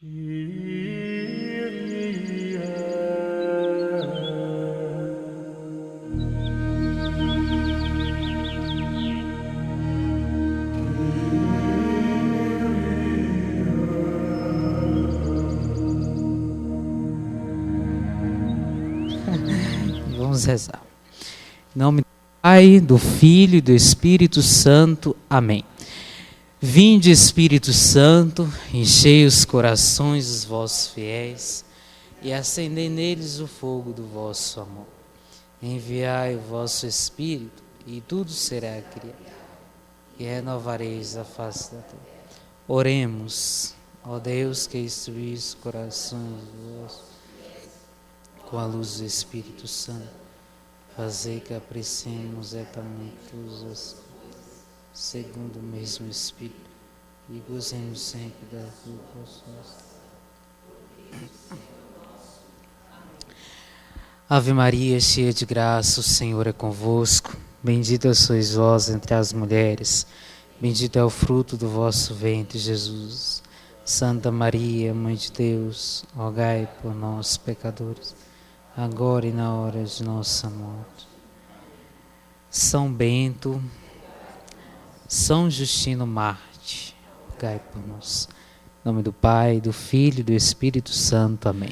Vamos rezar. Em nome do Pai, do Filho e do Espírito Santo. Amém. Vinde, Espírito Santo, enchei os corações dos vossos fiéis e acendei neles o fogo do vosso amor. Enviai o vosso Espírito e tudo será criado e renovareis a face da terra. Oremos, ó Deus, que instruís os corações vossos com a luz do Espírito Santo. Fazei que apreciemos retamente todas as coisas, segundo o mesmo Espírito, e gozemos sempre da tua consolação. Ave Maria, cheia de graça, o Senhor é convosco. Bendita sois vós entre as mulheres, bendito é o fruto do vosso ventre, Jesus. Santa Maria, Mãe de Deus, rogai por nós, pecadores, agora e na hora de nossa morte. São Bento, São Justino Marte, rogai por nós. Em nome do Pai, do Filho e do Espírito Santo. Amém.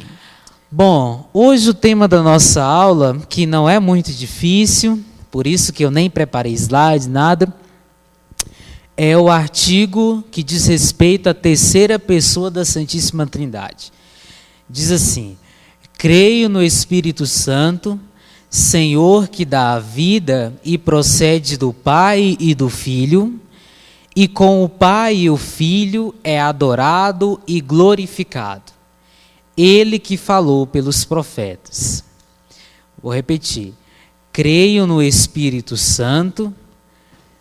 Bom, hoje o tema da nossa aula, que não é muito difícil, por isso que eu nem preparei slide, nada, é o artigo que diz respeito à terceira pessoa da Santíssima Trindade. Diz assim: creio no Espírito Santo, Senhor que dá a vida e procede do Pai e do Filho, e com o Pai e o Filho é adorado e glorificado. Ele que falou pelos profetas. Vou repetir. Creio no Espírito Santo,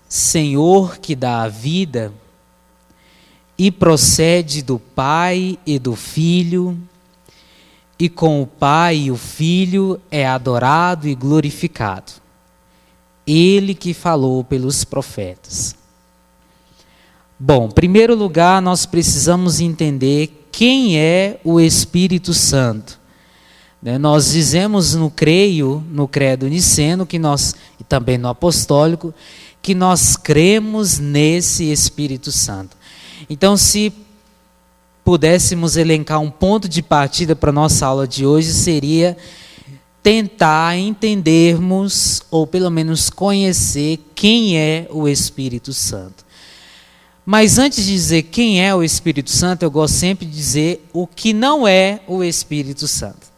Senhor que dá a vida e procede do Pai e do Filho, e com o Pai e o Filho é adorado e glorificado. Ele que falou pelos profetas. Bom, em primeiro lugar, nós precisamos entender quem é o Espírito Santo. Nós dizemos no credo niceno, que nós, e também no apostólico, que nós cremos nesse Espírito Santo. Então, se pudéssemos elencar um ponto de partida para a nossa aula de hoje, seria tentar entendermos, ou pelo menos conhecer, quem é o Espírito Santo. Mas antes de dizer quem é o Espírito Santo, eu gosto sempre de dizer o que não é o Espírito Santo.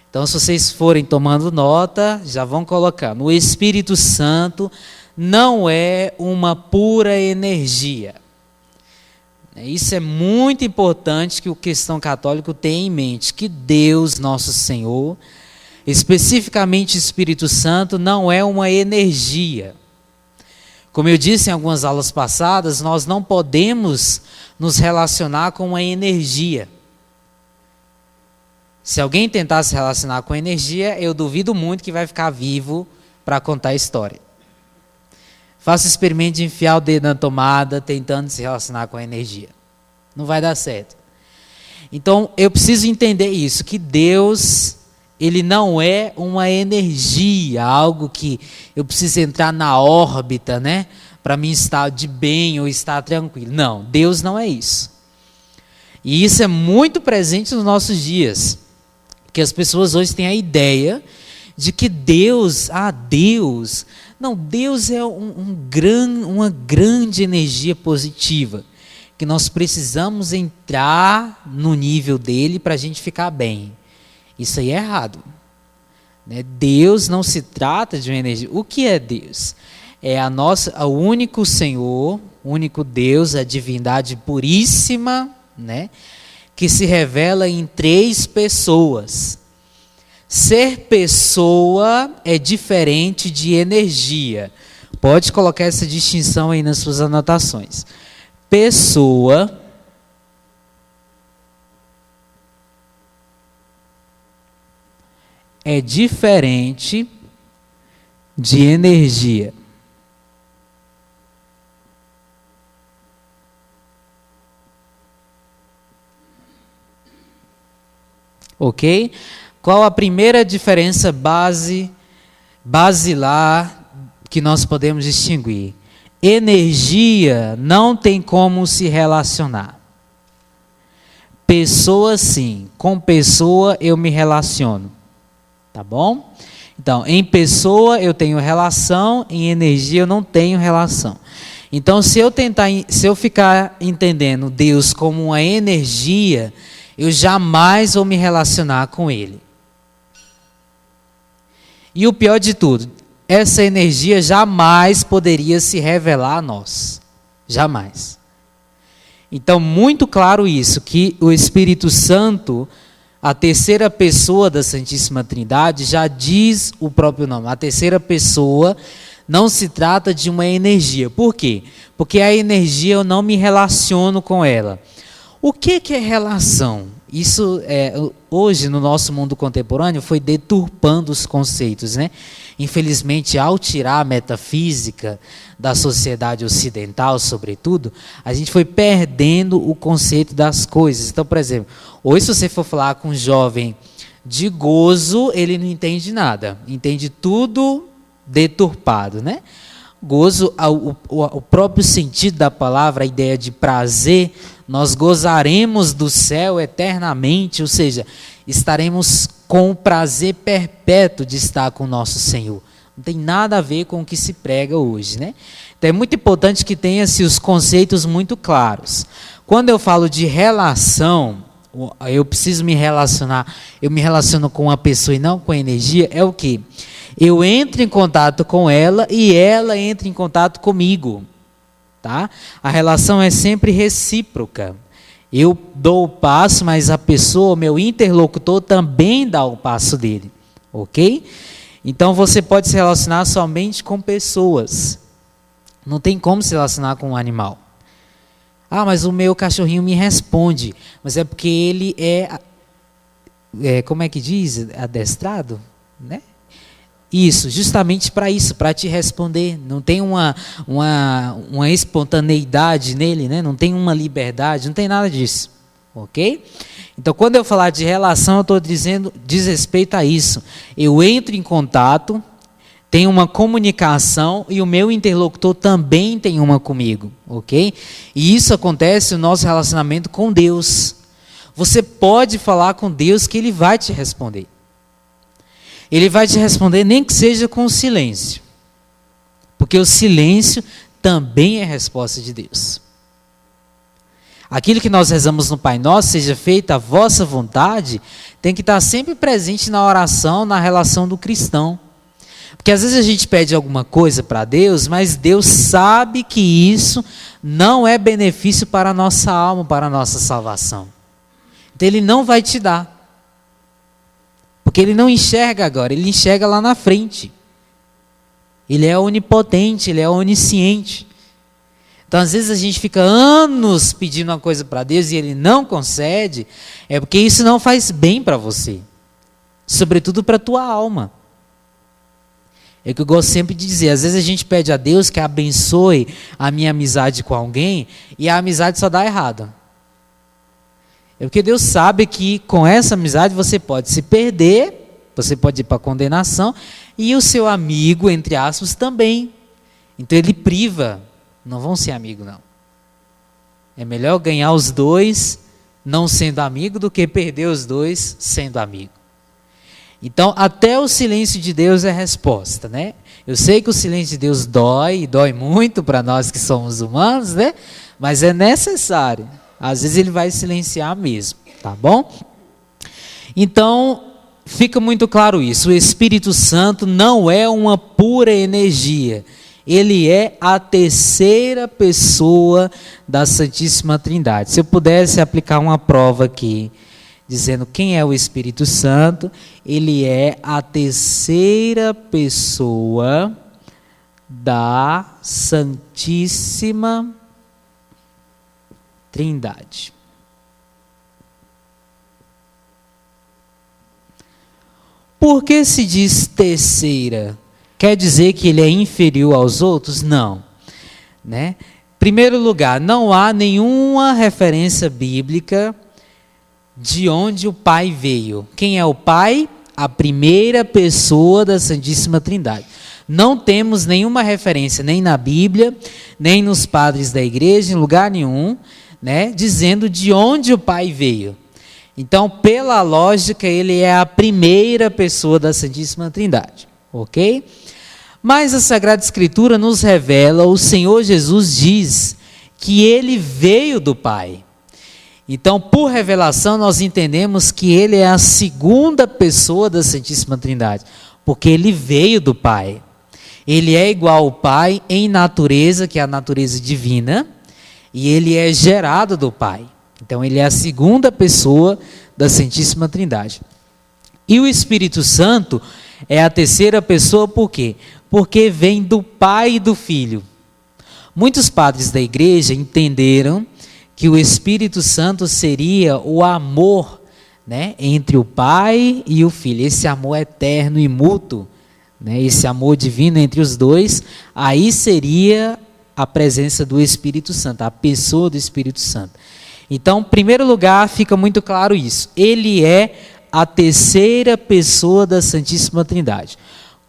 Então, se vocês forem tomando nota, já vão colocando. O Espírito Santo não é uma pura energia. Isso é muito importante que o cristão católico tenha em mente, que Deus, nosso Senhor, especificamente o Espírito Santo, não é uma energia. Como eu disse em algumas aulas passadas, nós não podemos nos relacionar com uma energia. Se alguém tentar se relacionar com energia, eu duvido muito que vai ficar vivo para contar a história. Faça o experimento de enfiar o dedo na tomada, tentando se relacionar com a energia. Não vai dar certo. Então, eu preciso entender isso, que Deus, Ele não é uma energia, algo que eu preciso entrar na órbita, né, para mim estar de bem ou estar tranquilo. Não, Deus não é isso. E isso é muito presente nos nossos dias, porque as pessoas hoje têm a ideia de que Deus é uma grande energia positiva, que nós precisamos entrar no nível dele para a gente ficar bem. Isso aí é errado. Deus não se trata de uma energia. O que é Deus? É o único Senhor, o único Deus, a divindade puríssima, né, que se revela em três pessoas. Ser pessoa é diferente de energia. Pode colocar essa distinção aí nas suas anotações. Pessoa é diferente de energia. ok? Qual a primeira diferença basilar que nós podemos distinguir? Energia não tem como se relacionar. Pessoa sim, com pessoa eu me relaciono, tá bom? Então, em pessoa eu tenho relação, em energia eu não tenho relação. Então, se eu ficar entendendo Deus como uma energia, eu jamais vou me relacionar com Ele. E o pior de tudo, essa energia jamais poderia se revelar a nós. Jamais. Então, muito claro isso, que o Espírito Santo, a terceira pessoa da Santíssima Trindade, já diz o próprio nome. A terceira pessoa não se trata de uma energia. Por quê? Porque a energia eu não me relaciono com ela. O que é relação? Isso, hoje, no nosso mundo contemporâneo, foi deturpando os conceitos, né? Infelizmente, ao tirar a metafísica da sociedade ocidental, sobretudo, a gente foi perdendo o conceito das coisas. Então, por exemplo, hoje se você for falar com um jovem de gozo, ele não entende nada. Entende tudo deturpado, né? Gozo, o próprio sentido da palavra, a ideia de prazer, nós gozaremos do céu eternamente, ou seja, estaremos com o prazer perpétuo de estar com o nosso Senhor. Não tem nada a ver com o que se prega hoje, né? Então é muito importante que tenha-se os conceitos muito claros. Quando eu falo de relação, eu preciso me relacionar, eu me relaciono com uma pessoa e não com a energia, é o quê? Eu entro em contato com ela e ela entra em contato comigo. Tá? A relação é sempre recíproca. Eu dou o passo, mas a pessoa, o meu interlocutor, também dá o passo dele. Ok? Então você pode se relacionar somente com pessoas. Não tem como se relacionar com um animal. Ah, mas o meu cachorrinho me responde. Mas é porque ele como é que diz? Adestrado? Né? Isso, justamente para isso, para te responder. Não tem uma espontaneidade nele, né? Não tem uma liberdade, não tem nada disso. Ok? Então, quando eu falar de relação, eu estou dizendo, diz respeito a isso. Eu entro em contato, tenho uma comunicação e o meu interlocutor também tem uma comigo. Ok? E isso acontece no nosso relacionamento com Deus. Você pode falar com Deus que Ele vai te responder. Ele vai te responder nem que seja com silêncio. Porque o silêncio também é resposta de Deus. Aquilo que nós rezamos no Pai Nosso, seja feita a vossa vontade, tem que estar sempre presente na oração, na relação do cristão. Porque às vezes a gente pede alguma coisa para Deus, mas Deus sabe que isso não é benefício para a nossa alma, para a nossa salvação. Então Ele não vai te dar. Porque Ele não enxerga agora, Ele enxerga lá na frente. Ele é onipotente, Ele é onisciente. Então, às vezes a gente fica anos pedindo uma coisa para Deus e Ele não concede, é porque isso não faz bem para você. Sobretudo para a tua alma. É o que eu gosto sempre de dizer, às vezes a gente pede a Deus que abençoe a minha amizade com alguém e a amizade só dá errado. É porque Deus sabe que com essa amizade você pode se perder, você pode ir para a condenação, e o seu amigo, entre aspas, também. Então Ele priva, não vão ser amigos não. É melhor ganhar os dois não sendo amigo do que perder os dois sendo amigo. Então até o silêncio de Deus é resposta, né? Eu sei que o silêncio de Deus dói, e dói muito para nós que somos humanos, né? Mas é necessário. Às vezes Ele vai silenciar mesmo, tá bom? Então, fica muito claro isso. O Espírito Santo não é uma pura energia. Ele é a terceira pessoa da Santíssima Trindade. Se eu pudesse aplicar uma prova aqui, dizendo quem é o Espírito Santo, ele é a terceira pessoa da Santíssima Trindade. Por que se diz terceira? Quer dizer que ele é inferior aos outros? Não. Né? Em primeiro lugar, não há nenhuma referência bíblica de onde o Pai veio. Quem é o Pai? A primeira pessoa da Santíssima Trindade. Não temos nenhuma referência, nem na Bíblia, nem nos padres da igreja, em lugar nenhum, né, dizendo de onde o Pai veio. Então, pela lógica, ele é a primeira pessoa da Santíssima Trindade, ok? Mas a Sagrada Escritura nos revela, o Senhor Jesus diz que ele veio do Pai. Então, por revelação, nós entendemos que ele é a segunda pessoa da Santíssima Trindade, porque ele veio do Pai. Ele é igual ao Pai em natureza, que é a natureza divina, e ele é gerado do Pai. Então, ele é a segunda pessoa da Santíssima Trindade. E o Espírito Santo é a terceira pessoa, por quê? Porque vem do Pai e do Filho. Muitos padres da igreja entenderam que o Espírito Santo seria o amor, né, entre o Pai e o Filho. Esse amor eterno e mútuo, né, esse amor divino entre os dois, aí seria a presença do Espírito Santo, a pessoa do Espírito Santo. Então, em primeiro lugar, fica muito claro isso. Ele é a terceira pessoa da Santíssima Trindade.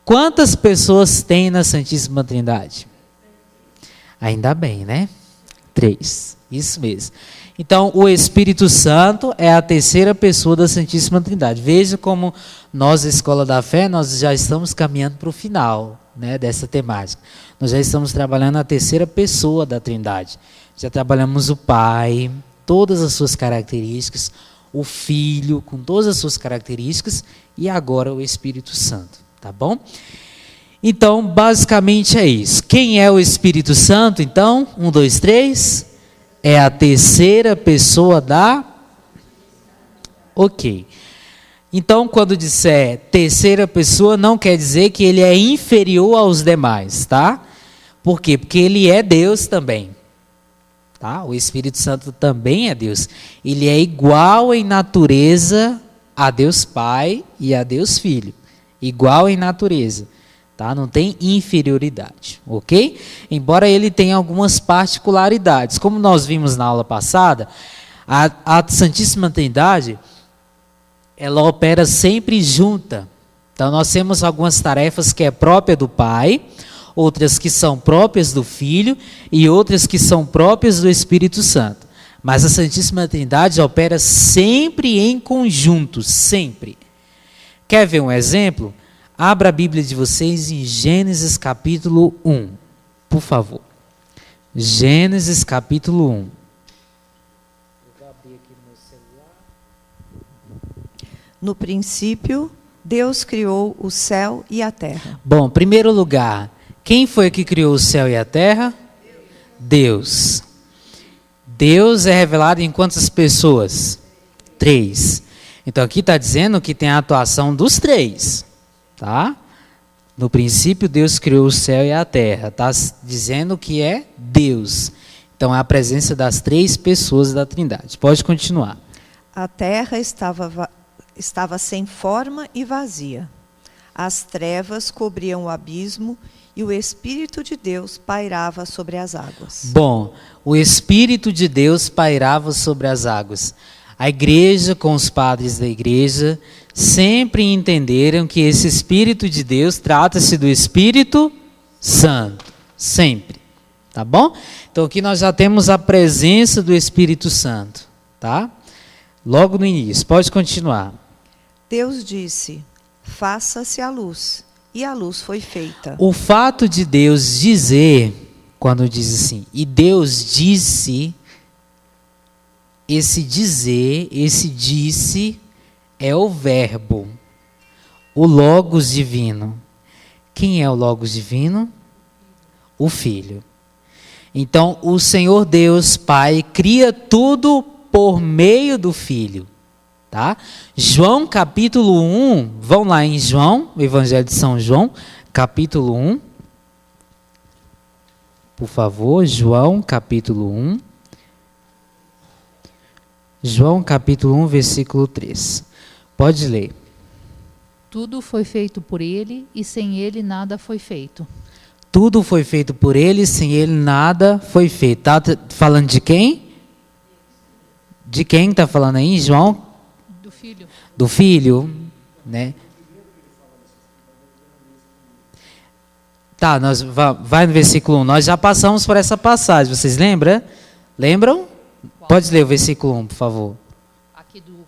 Quantas pessoas tem na Santíssima Trindade? Ainda bem, né? 3. Isso mesmo. Então, o Espírito Santo é a terceira pessoa da Santíssima Trindade. Veja como nós, Escola da Fé, nós já estamos caminhando para o final, né, dessa temática. Nós já estamos trabalhando a terceira pessoa da Trindade. Já trabalhamos o Pai, todas as suas características, o Filho, com todas as suas características, e agora o Espírito Santo, tá bom? Então, basicamente é isso. Quem é o Espírito Santo, então? 1, 2, 3. É a terceira pessoa da... Ok. Então, quando disser terceira pessoa, não quer dizer que ele é inferior aos demais, tá? Por quê? Porque ele é Deus também. Tá? O Espírito Santo também é Deus. Ele é igual em natureza a Deus Pai e a Deus Filho. Igual em natureza. Tá? Não tem inferioridade, ok? Embora ele tenha algumas particularidades. Como nós vimos na aula passada, a Santíssima Trindade, ela opera sempre junta. Então nós temos algumas tarefas que é própria do Pai, outras que são próprias do Filho e outras que são próprias do Espírito Santo. Mas a Santíssima Trindade opera sempre em conjunto, sempre. Quer ver um exemplo? Abra a Bíblia de vocês em Gênesis capítulo 1, por favor. Gênesis capítulo 1. Eu vou abrir aqui no meu celular. No princípio, Deus criou o céu e a terra. Bom, em primeiro lugar, quem foi que criou o céu e a terra? Deus. Deus é revelado em quantas pessoas? 3. Então aqui está dizendo que tem a atuação dos 3. Tá? No princípio, Deus criou o céu e a terra. Está dizendo que é Deus. Então, é a presença das 3 pessoas da Trindade. Pode continuar. A terra estava sem forma e vazia. As trevas cobriam o abismo e o Espírito de Deus pairava sobre as águas. Bom, o Espírito de Deus pairava sobre as águas. A igreja, com os padres da igreja, sempre entenderam que esse Espírito de Deus trata-se do Espírito Santo. Sempre. Tá bom? Então aqui nós já temos a presença do Espírito Santo. Tá? Logo no início. Pode continuar. Deus disse, faça-se a luz. E a luz foi feita. O fato de Deus dizer, quando diz assim, e Deus disse... Esse dizer, esse disse, é o verbo, o Logos divino. Quem é o Logos divino? O Filho. Então, o Senhor Deus Pai cria tudo por meio do Filho. Tá? João capítulo 1, vão lá em João, o Evangelho de São João, capítulo 1. Por favor, João capítulo 1. João capítulo 1, versículo 3. Pode ler. Tudo foi feito por ele, e sem ele nada foi feito. Tudo foi feito por ele, sem ele nada foi feito. Está falando de quem? De quem está falando aí? João Do filho. Do filho, né? Tá, vai no versículo 1. Nós já passamos por essa passagem, vocês lembram? Lembram? Pode ler o versículo 1, por favor. Aqui do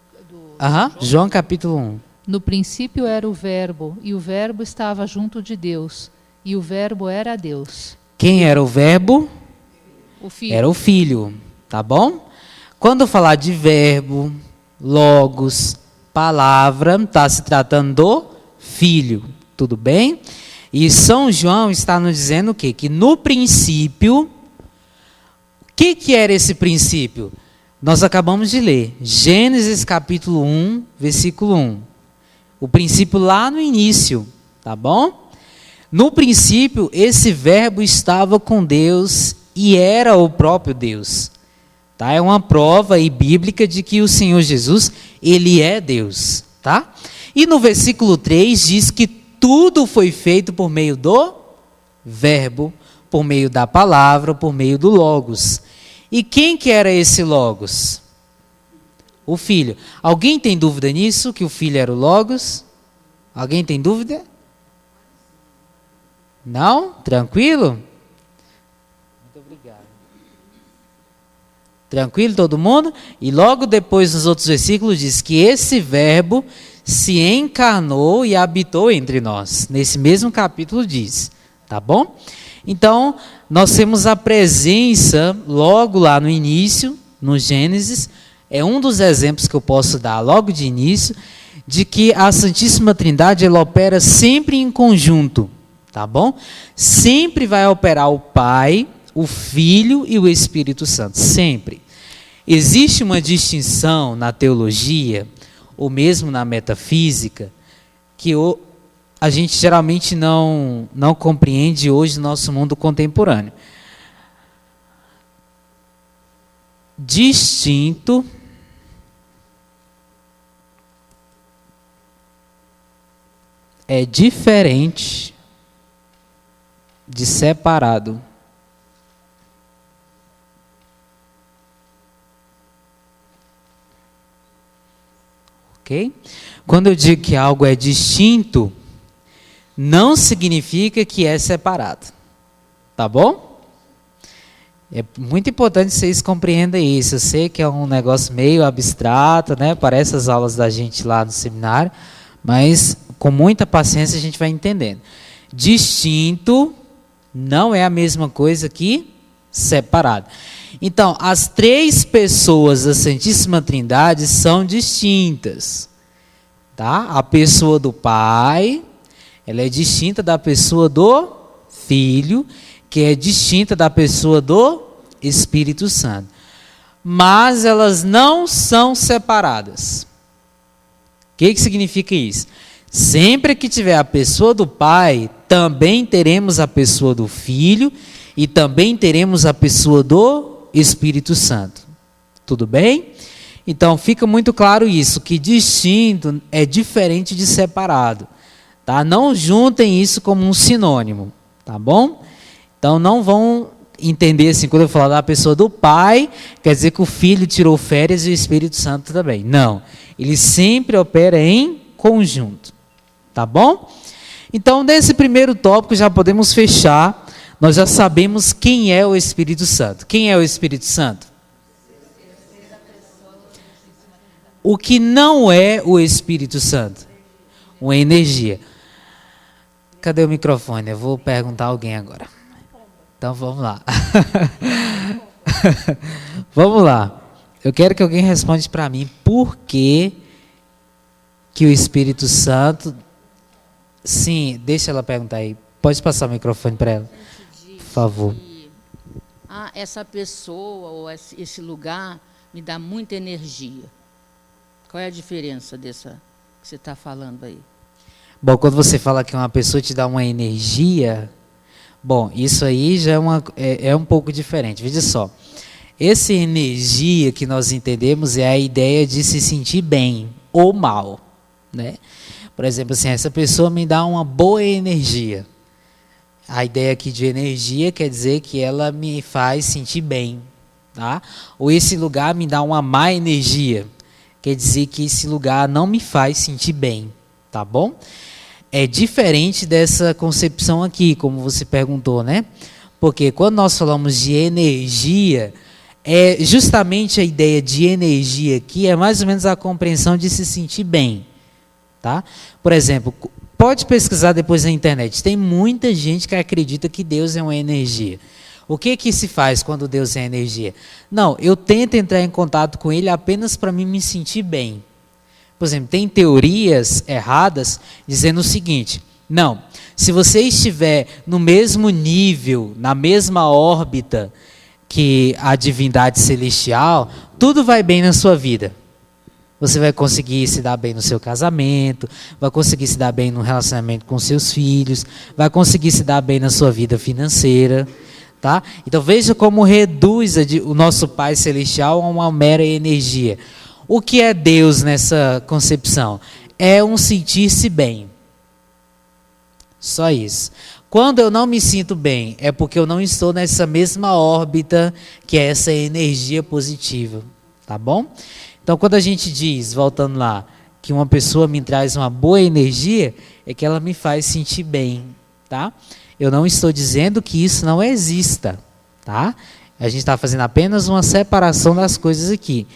João capítulo 1. No princípio era o Verbo, e o Verbo estava junto de Deus, e o Verbo era Deus. Quem era o Verbo? O Filho. Era o Filho, tá bom? Quando falar de verbo, logos, palavra, está se tratando do Filho, tudo bem? E São João está nos dizendo o quê? Que no princípio, o que era esse princípio? Nós acabamos de ler, Gênesis capítulo 1, versículo 1. O princípio lá no início, tá bom? No princípio, esse verbo estava com Deus e era o próprio Deus. Tá? É uma prova aí bíblica de que o Senhor Jesus, ele é Deus. Tá? E no versículo 3 diz que tudo foi feito por meio do verbo, por meio da palavra, por meio do logos. E quem que era esse logos? O Filho. Alguém tem dúvida nisso, que o Filho era o logos? Alguém tem dúvida? Não? Tranquilo? Muito obrigado. Tranquilo todo mundo? E logo depois nos outros versículos diz que esse verbo se encarnou e habitou entre nós. Nesse mesmo capítulo diz, tá bom? Então, nós temos a presença logo lá no início, no Gênesis, é um dos exemplos que eu posso dar logo de início, de que a Santíssima Trindade ela opera sempre em conjunto, tá bom? Sempre vai operar o Pai, o Filho e o Espírito Santo, sempre. Existe uma distinção na teologia, ou mesmo na metafísica, que a gente geralmente não compreende hoje no nosso mundo contemporâneo. Distinto é diferente de separado. Ok? Quando eu digo que algo é distinto, não significa que é separado. Tá bom? É muito importante que vocês compreendam isso. Eu sei que é um negócio meio abstrato, né? Parece as aulas da gente lá no seminário, mas com muita paciência a gente vai entendendo. Distinto não é a mesma coisa que separado. Então, as três pessoas da Santíssima Trindade são distintas. Tá? A pessoa do Pai, ela é distinta da pessoa do Filho, que é distinta da pessoa do Espírito Santo. Mas elas não são separadas. O que significa isso? Sempre que tiver a pessoa do Pai, também teremos a pessoa do Filho e também teremos a pessoa do Espírito Santo. Tudo bem? Então fica muito claro isso, que distinto é diferente de separado. Tá? Não juntem isso como um sinônimo, tá bom? Então não vão entender assim, quando eu falar da pessoa do Pai, quer dizer que o Filho tirou férias e o Espírito Santo também. Não, ele sempre opera em conjunto, tá bom? Então nesse primeiro tópico já podemos fechar, nós já sabemos quem é o Espírito Santo. Quem é o Espírito Santo? O que não é o Espírito Santo? Uma energia. Cadê o microfone? Eu vou perguntar a alguém agora. Então vamos lá. Vamos lá. Eu quero que alguém responda para mim por que o Espírito Santo... Sim, deixa ela perguntar aí. Pode passar o microfone para ela, por favor. Essa pessoa ou esse lugar me dá muita energia. Qual é a diferença dessa que você está falando aí? Bom, quando você fala que uma pessoa te dá uma energia, bom, isso aí já é um pouco diferente. Veja só, essa energia que nós entendemos é a ideia de se sentir bem ou mal, né? Por exemplo, assim, essa pessoa me dá uma boa energia. A ideia aqui de energia quer dizer que ela me faz sentir bem, tá? Ou esse lugar me dá uma má energia, quer dizer que esse lugar não me faz sentir bem, tá bom? É diferente dessa concepção aqui, como você perguntou, né? Porque quando nós falamos de energia, é justamente a ideia de energia aqui, é mais ou menos a compreensão de se sentir bem, tá? Por exemplo, pode pesquisar depois na internet, tem muita gente que acredita que Deus é uma energia. O que se faz quando Deus é energia? Não, eu tento entrar em contato com Ele apenas para me sentir bem. Por exemplo, tem teorias erradas dizendo o seguinte: não, se você estiver no mesmo nível, na mesma órbita que a divindade celestial, tudo vai bem na sua vida. Você vai conseguir se dar bem no seu casamento, vai conseguir se dar bem no relacionamento com seus filhos, vai conseguir se dar bem na sua vida financeira. Tá? Então veja como reduz o nosso Pai Celestial a uma mera energia. O que é Deus nessa concepção? É um sentir-se bem. Só isso. Quando eu não me sinto bem, é porque eu não estou nessa mesma órbita que é essa energia positiva. Tá bom? Então quando a gente diz, voltando lá, que uma pessoa me traz uma boa energia, é que ela me faz sentir bem. Tá? Eu não estou dizendo que isso não exista. Tá? A gente está fazendo apenas uma separação das coisas aqui.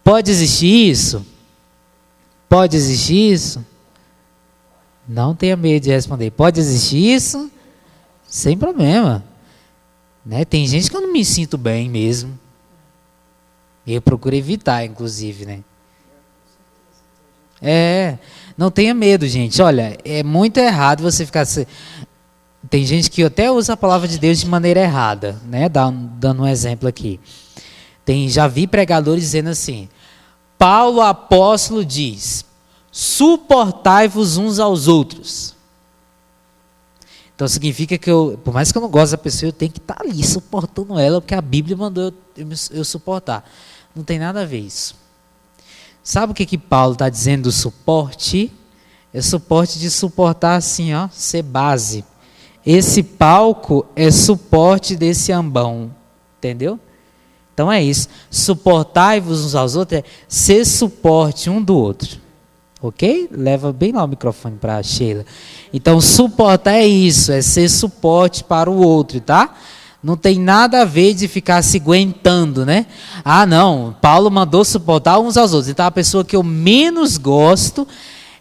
Pode existir isso? Pode existir isso? Não tenha medo de responder. Pode existir isso? Sem problema. Né? Tem gente que eu não me sinto bem mesmo. Eu procuro evitar, inclusive. Né? Não tenha medo, gente. Olha, é muito errado você ficar... Tem gente que até usa a palavra de Deus de maneira errada. Né? Dando um exemplo aqui. Já vi pregadores dizendo assim: Paulo apóstolo diz, suportai-vos uns aos outros. Então significa que por mais que eu não goste da pessoa, eu tenho que estar ali suportando ela, porque a Bíblia mandou eu suportar. Não tem nada a ver isso. Sabe o que Paulo está dizendo do suporte? É suporte de suportar assim, ó, ser base. Esse palco é suporte desse ambão. Entendeu? Então é isso. Suportai-vos uns aos outros é ser suporte um do outro. Ok? Leva bem lá o microfone para a Sheila. Então suportar é isso, é ser suporte para o outro, tá? Não tem nada a ver de ficar se aguentando, né? Ah, não, Paulo mandou suportar uns aos outros. Então a pessoa que eu menos gosto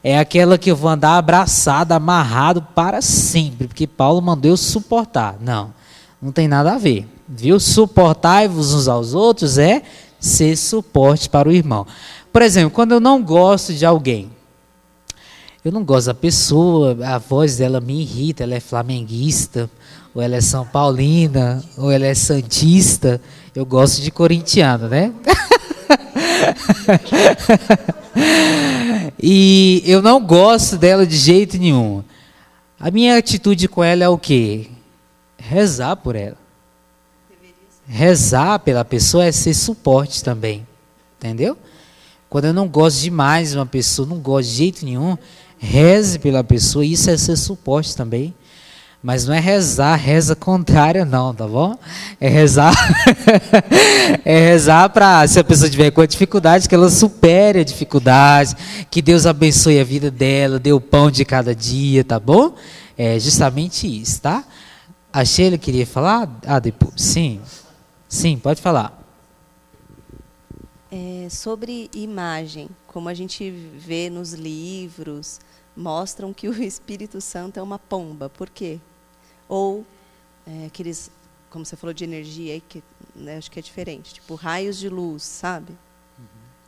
é aquela que eu vou andar abraçado, amarrado para sempre, porque Paulo mandou eu suportar. Não tem nada a ver. Viu? Suportai-vos uns aos outros é ser suporte para o irmão. Por exemplo, quando eu não gosto de alguém, eu não gosto da pessoa, a voz dela me irrita, ela é flamenguista, ou ela é São Paulina, ou ela é santista, eu gosto de corintiano, né? E eu não gosto dela de jeito nenhum. A minha atitude com ela é o quê? Rezar por ela. Rezar pela pessoa é ser suporte também, entendeu? Quando eu não gosto demais de uma pessoa, não gosto de jeito nenhum, reze pela pessoa, isso é ser suporte também. Mas não é reza contrária não, tá bom? É rezar, é rezar para, se a pessoa tiver com dificuldade, que ela supere a dificuldade, que Deus abençoe a vida dela, dê o pão de cada dia, tá bom? É justamente isso, tá? A Sheila queria falar? Depois, sim. Sim, pode falar. Sobre imagem, como a gente vê nos livros, mostram que o Espírito Santo é uma pomba. Por quê? Ou aqueles, como você falou de energia, aí, que, né, acho que é diferente, tipo raios de luz, sabe? Uhum.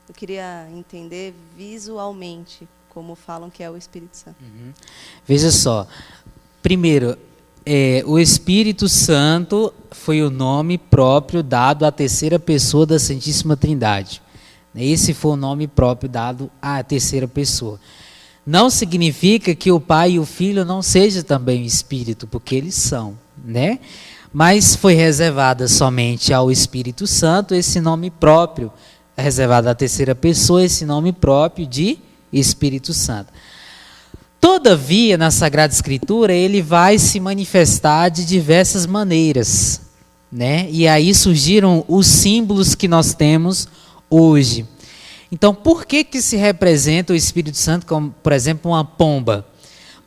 Eu queria entender visualmente como falam que é o Espírito Santo. Uhum. Veja só, primeiro, o Espírito Santo foi o nome próprio dado à terceira pessoa da Santíssima Trindade. Esse foi o nome próprio dado à terceira pessoa. Não significa que o Pai e o Filho não sejam também o Espírito, porque eles são, né? Mas foi reservada somente ao Espírito Santo esse nome próprio, reservado à terceira pessoa esse nome próprio de Espírito Santo. Todavia, na Sagrada Escritura, ele vai se manifestar de diversas maneiras, né? E aí surgiram os símbolos que nós temos hoje. Então, por que se representa o Espírito Santo como, por exemplo, uma pomba?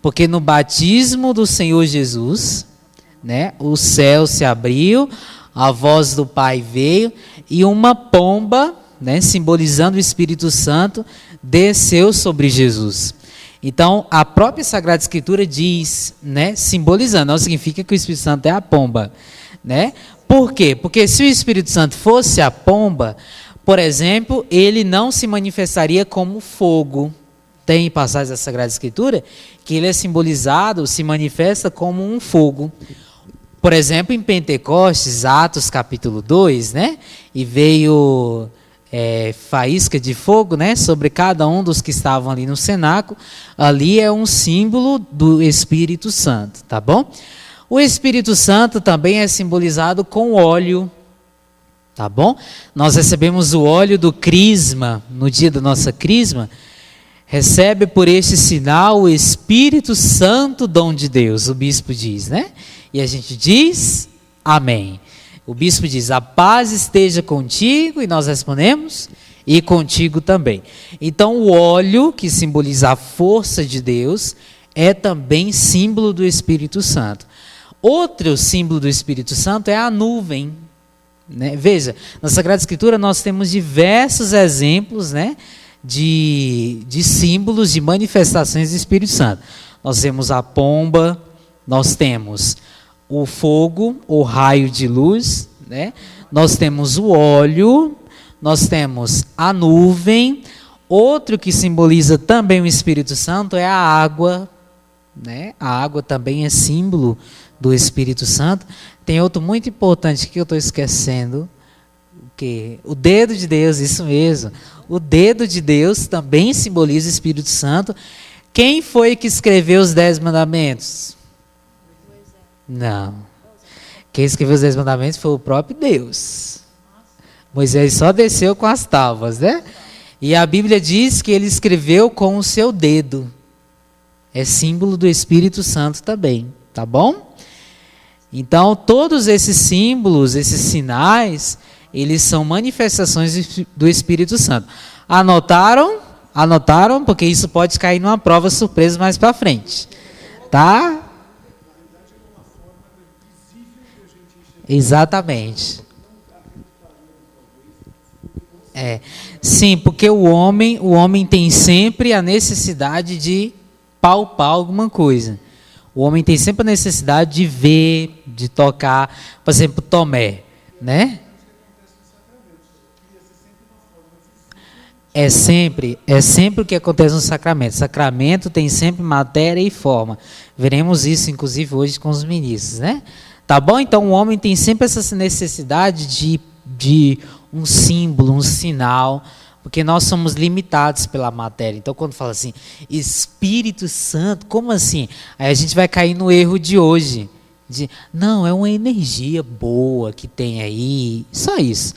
Porque no batismo do Senhor Jesus, né, o céu se abriu, a voz do Pai veio e uma pomba, né, simbolizando o Espírito Santo, desceu sobre Jesus. Então, a própria Sagrada Escritura diz, né, simbolizando, não significa que o Espírito Santo é a pomba, né? Por quê? Porque se o Espírito Santo fosse a pomba, por exemplo, ele não se manifestaria como fogo. Tem passagens da Sagrada Escritura que ele é simbolizado, se manifesta como um fogo. Por exemplo, em Pentecostes, Atos capítulo 2, né? E veio faísca de fogo, né, sobre cada um dos que estavam ali no cenáculo. Ali é um símbolo do Espírito Santo, tá bom? O Espírito Santo também é simbolizado com óleo, tá bom? Nós recebemos o óleo do crisma, no dia da nossa crisma, recebe por este sinal o Espírito Santo, dom de Deus, o bispo diz, né? E a gente diz, amém. O bispo diz, a paz esteja contigo, e nós respondemos, e contigo também. Então o óleo, que simboliza a força de Deus, é também símbolo do Espírito Santo. Outro símbolo do Espírito Santo é a nuvem, né? Veja, na Sagrada Escritura nós temos diversos exemplos, né, de símbolos, de manifestações do Espírito Santo. Nós temos a pomba, nós temos o fogo, o raio de luz, né? Nós temos o óleo, nós temos a nuvem. Outro que simboliza também o Espírito Santo é a água, né? A água também é símbolo do Espírito Santo. Tem outro muito importante que eu estou esquecendo, que o dedo de Deus, isso mesmo. O dedo de Deus também simboliza o Espírito Santo. Quem foi que escreveu os 10 mandamentos? Não. Quem escreveu os 10 mandamentos foi o próprio Deus. Moisés só desceu com as tábuas, né? E a Bíblia diz que ele escreveu com o seu dedo. É símbolo do Espírito Santo também, tá bom? Então, todos esses símbolos, esses sinais, eles são manifestações do Espírito Santo. Anotaram? Anotaram? Porque isso pode cair numa prova surpresa mais para frente. Tá? Exatamente. Sim, porque o homem tem sempre a necessidade de palpar alguma coisa. O homem tem sempre a necessidade de ver, de tocar. Por exemplo, Tomé, né? É sempre o que acontece no sacramento. Sacramento tem sempre matéria e forma. Veremos isso, inclusive, hoje com os ministros, né? Tá bom? Então, o homem tem sempre essa necessidade de um símbolo, um sinal, porque nós somos limitados pela matéria. Então, quando fala assim, Espírito Santo, como assim? Aí a gente vai cair no erro de hoje. Não, é uma energia boa que tem aí, só isso.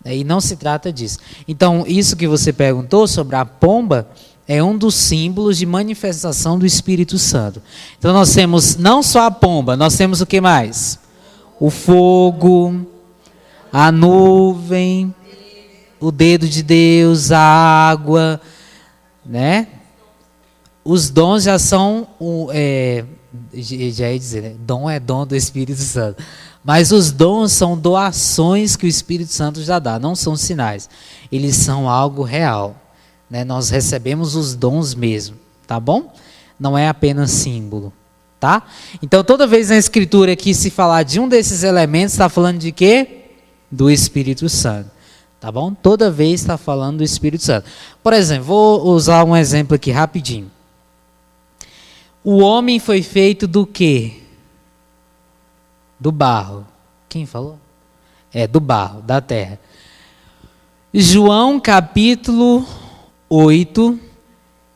E não se trata disso. Então, isso que você perguntou sobre a pomba é um dos símbolos de manifestação do Espírito Santo. Então, nós temos não só a pomba, nós temos o que mais? O fogo, a nuvem, o dedo de Deus, a água, né? Os dons já são, já ia dizer, né? Dom é dom do Espírito Santo. Mas os dons são doações que o Espírito Santo já dá, não são sinais. Eles são algo real, né? Nós recebemos os dons mesmo, tá bom? Não é apenas símbolo, tá? Então, toda vez na Escritura que se falar de um desses elementos, está falando de quê? Do Espírito Santo, tá bom? Toda vez está falando do Espírito Santo. Por exemplo, vou usar um exemplo aqui rapidinho. O homem foi feito do quê? Do barro. Quem falou? Do barro, da terra. João capítulo 8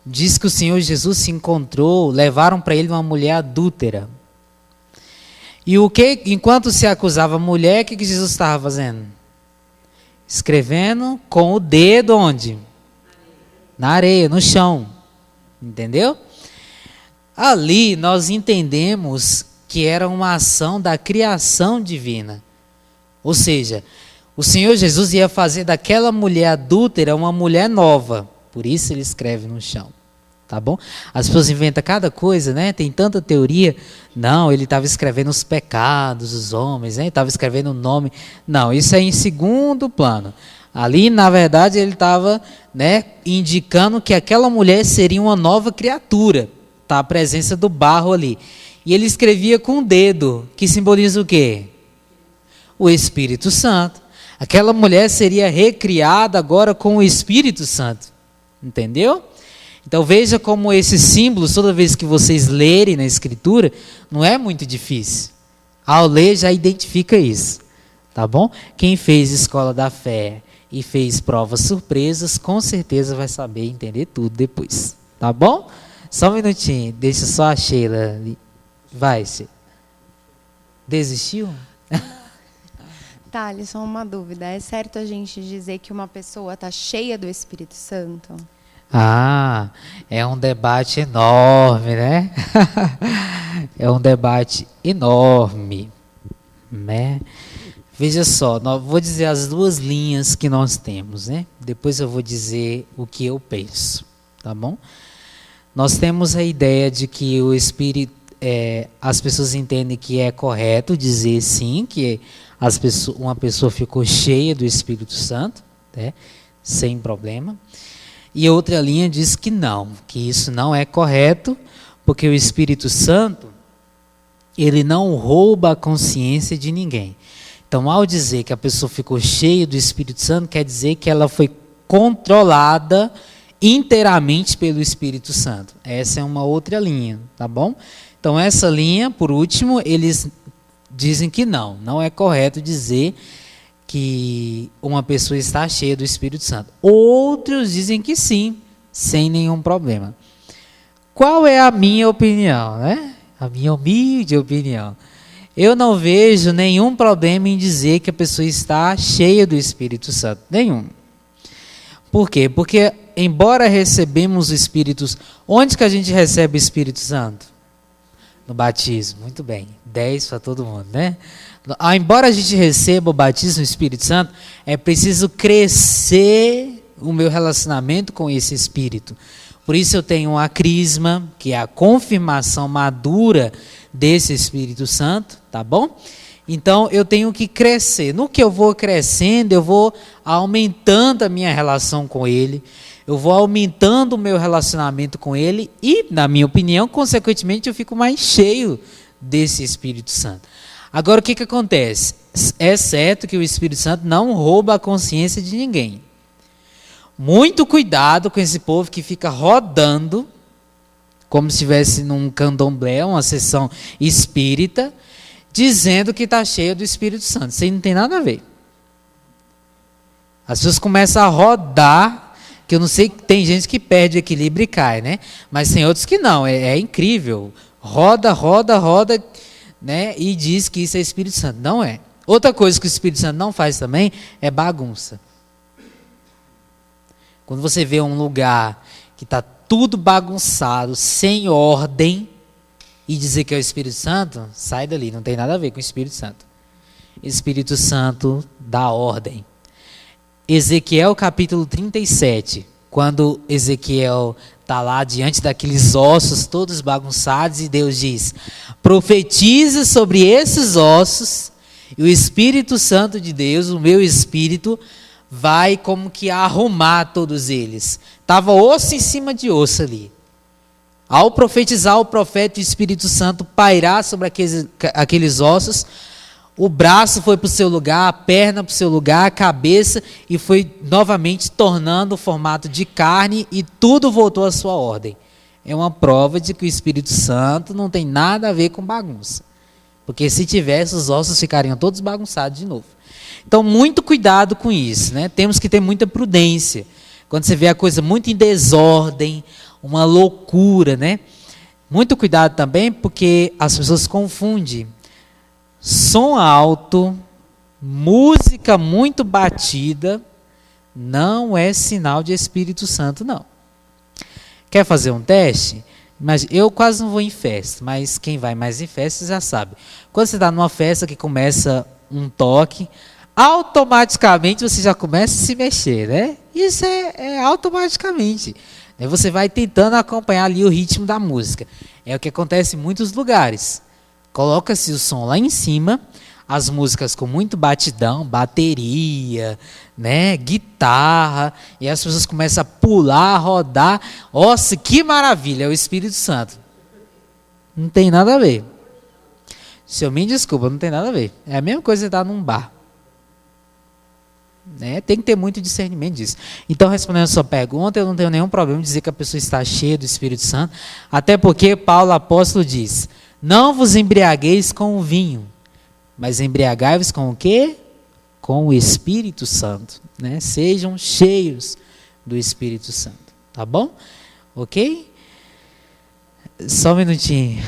diz que o Senhor Jesus se encontrou, levaram para ele uma mulher adúltera. E o que, enquanto se acusava a mulher, o que Jesus estava fazendo? Escrevendo com o dedo onde? Na areia, no chão. Entendeu? Ali nós entendemos que era uma ação da criação divina. Ou seja, O Senhor Jesus ia fazer daquela mulher adúltera uma mulher nova. Por isso ele escreve no chão. Tá bom? As pessoas inventam cada coisa, né? Tem tanta teoria. Não, ele estava escrevendo os pecados dos homens, né? Estava escrevendo o nome. Não, isso é em segundo plano. Ali, na verdade, ele estava, né, indicando que aquela mulher seria uma nova criatura. Tá? A presença do barro ali. E ele escrevia com o dedo, que simboliza o quê? O Espírito Santo. Aquela mulher seria recriada agora com o Espírito Santo. Entendeu? Então veja como esses símbolos, toda vez que vocês lerem na Escritura, não é muito difícil. Ao ler já identifica isso. Tá bom? Quem fez Escola da Fé e fez provas surpresas, com certeza vai saber entender tudo depois. Tá bom? Só um minutinho, deixa só a Sheila. Vai, Sheila. Desistiu? Thales, só uma dúvida. É certo a gente dizer que uma pessoa está cheia do Espírito Santo? Ah, é um debate enorme, né? É um debate enorme, né? Veja só, vou dizer as duas linhas que nós temos, né? Depois eu vou dizer o que eu penso, tá bom? Nós temos a ideia de que o Espírito, as pessoas entendem que é correto dizer sim, que uma pessoa ficou cheia do Espírito Santo, né? Sem problema. E outra linha diz que não, que isso não é correto, porque o Espírito Santo, ele não rouba a consciência de ninguém. Então, ao dizer que a pessoa ficou cheia do Espírito Santo, quer dizer que ela foi controlada inteiramente pelo Espírito Santo. Essa é uma outra linha, tá bom? Então, essa linha, por último, eles dizem que não é correto dizer que uma pessoa está cheia do Espírito Santo. Outros dizem que sim, sem nenhum problema. Qual é a minha opinião, né? A minha humilde opinião. Eu não vejo nenhum problema em dizer que a pessoa está cheia do Espírito Santo. Nenhum. Por quê? Porque, embora recebemos o Espírito... Onde que a gente recebe o Espírito Santo? No batismo. Muito bem. 10 para todo mundo, né? Embora a gente receba o batismo do Espírito Santo, é preciso crescer o meu relacionamento com esse Espírito. Por isso eu tenho a crisma, que é a confirmação madura desse Espírito Santo, tá bom? Então eu tenho que crescer. No que eu vou crescendo, eu vou aumentando a minha relação com Ele, eu vou aumentando o meu relacionamento com Ele e, na minha opinião, consequentemente, eu fico mais cheio desse Espírito Santo. Agora, o que acontece? É certo que o Espírito Santo não rouba a consciência de ninguém. Muito cuidado com esse povo que fica rodando, como se estivesse num candomblé, uma sessão espírita, dizendo que está cheio do Espírito Santo. Isso aí não tem nada a ver. As pessoas começam a rodar, que eu não sei, tem gente que perde o equilíbrio e cai, né? Mas tem outros que não, é incrível. Roda, né? E diz que isso é Espírito Santo. Não é. Outra coisa que o Espírito Santo não faz também é bagunça. Quando você vê um lugar que está tudo bagunçado, sem ordem, e dizer que é o Espírito Santo, sai dali, não tem nada a ver com o Espírito Santo. Espírito Santo dá ordem. Ezequiel capítulo 37, quando Ezequiel está lá diante daqueles ossos todos bagunçados e Deus diz: profetiza sobre esses ossos e o Espírito Santo de Deus, o meu Espírito, vai como que arrumar todos eles. Estava osso em cima de osso ali. Ao profetizar o profeta e o Espírito Santo pairar sobre aqueles ossos, o braço foi para o seu lugar, a perna para o seu lugar, a cabeça, e foi novamente tornando o formato de carne e tudo voltou à sua ordem. É uma prova de que o Espírito Santo não tem nada a ver com bagunça. Porque se tivesse, os ossos ficariam todos bagunçados de novo. Então, muito cuidado com isso, né? Temos que ter muita prudência. Quando você vê a coisa muito em desordem, uma loucura, né? Muito cuidado também, porque as pessoas confundem. Som alto, música muito batida, não é sinal de Espírito Santo, não. Quer fazer um teste? Mas eu quase não vou em festa, mas quem vai mais em festa já sabe. Quando você está numa festa que começa um toque, automaticamente você já começa a se mexer, né? Isso é automaticamente. Você vai tentando acompanhar ali o ritmo da música. É o que acontece em muitos lugares. Coloca-se o som lá em cima, as músicas com muito batidão, bateria, né, guitarra, e as pessoas começam a pular, a rodar. Nossa, que maravilha, é o Espírito Santo. Não tem nada a ver. Se eu me desculpa, não tem nada a ver. É a mesma coisa que você estar num bar. Né? Tem que ter muito discernimento disso. Então, respondendo a sua pergunta, eu não tenho nenhum problema em dizer que a pessoa está cheia do Espírito Santo, até porque Paulo apóstolo diz: não vos embriagueis com o vinho, mas embriagai-vos com o quê? Com o Espírito Santo. Né? Sejam cheios do Espírito Santo. Tá bom? Ok? Só um minutinho.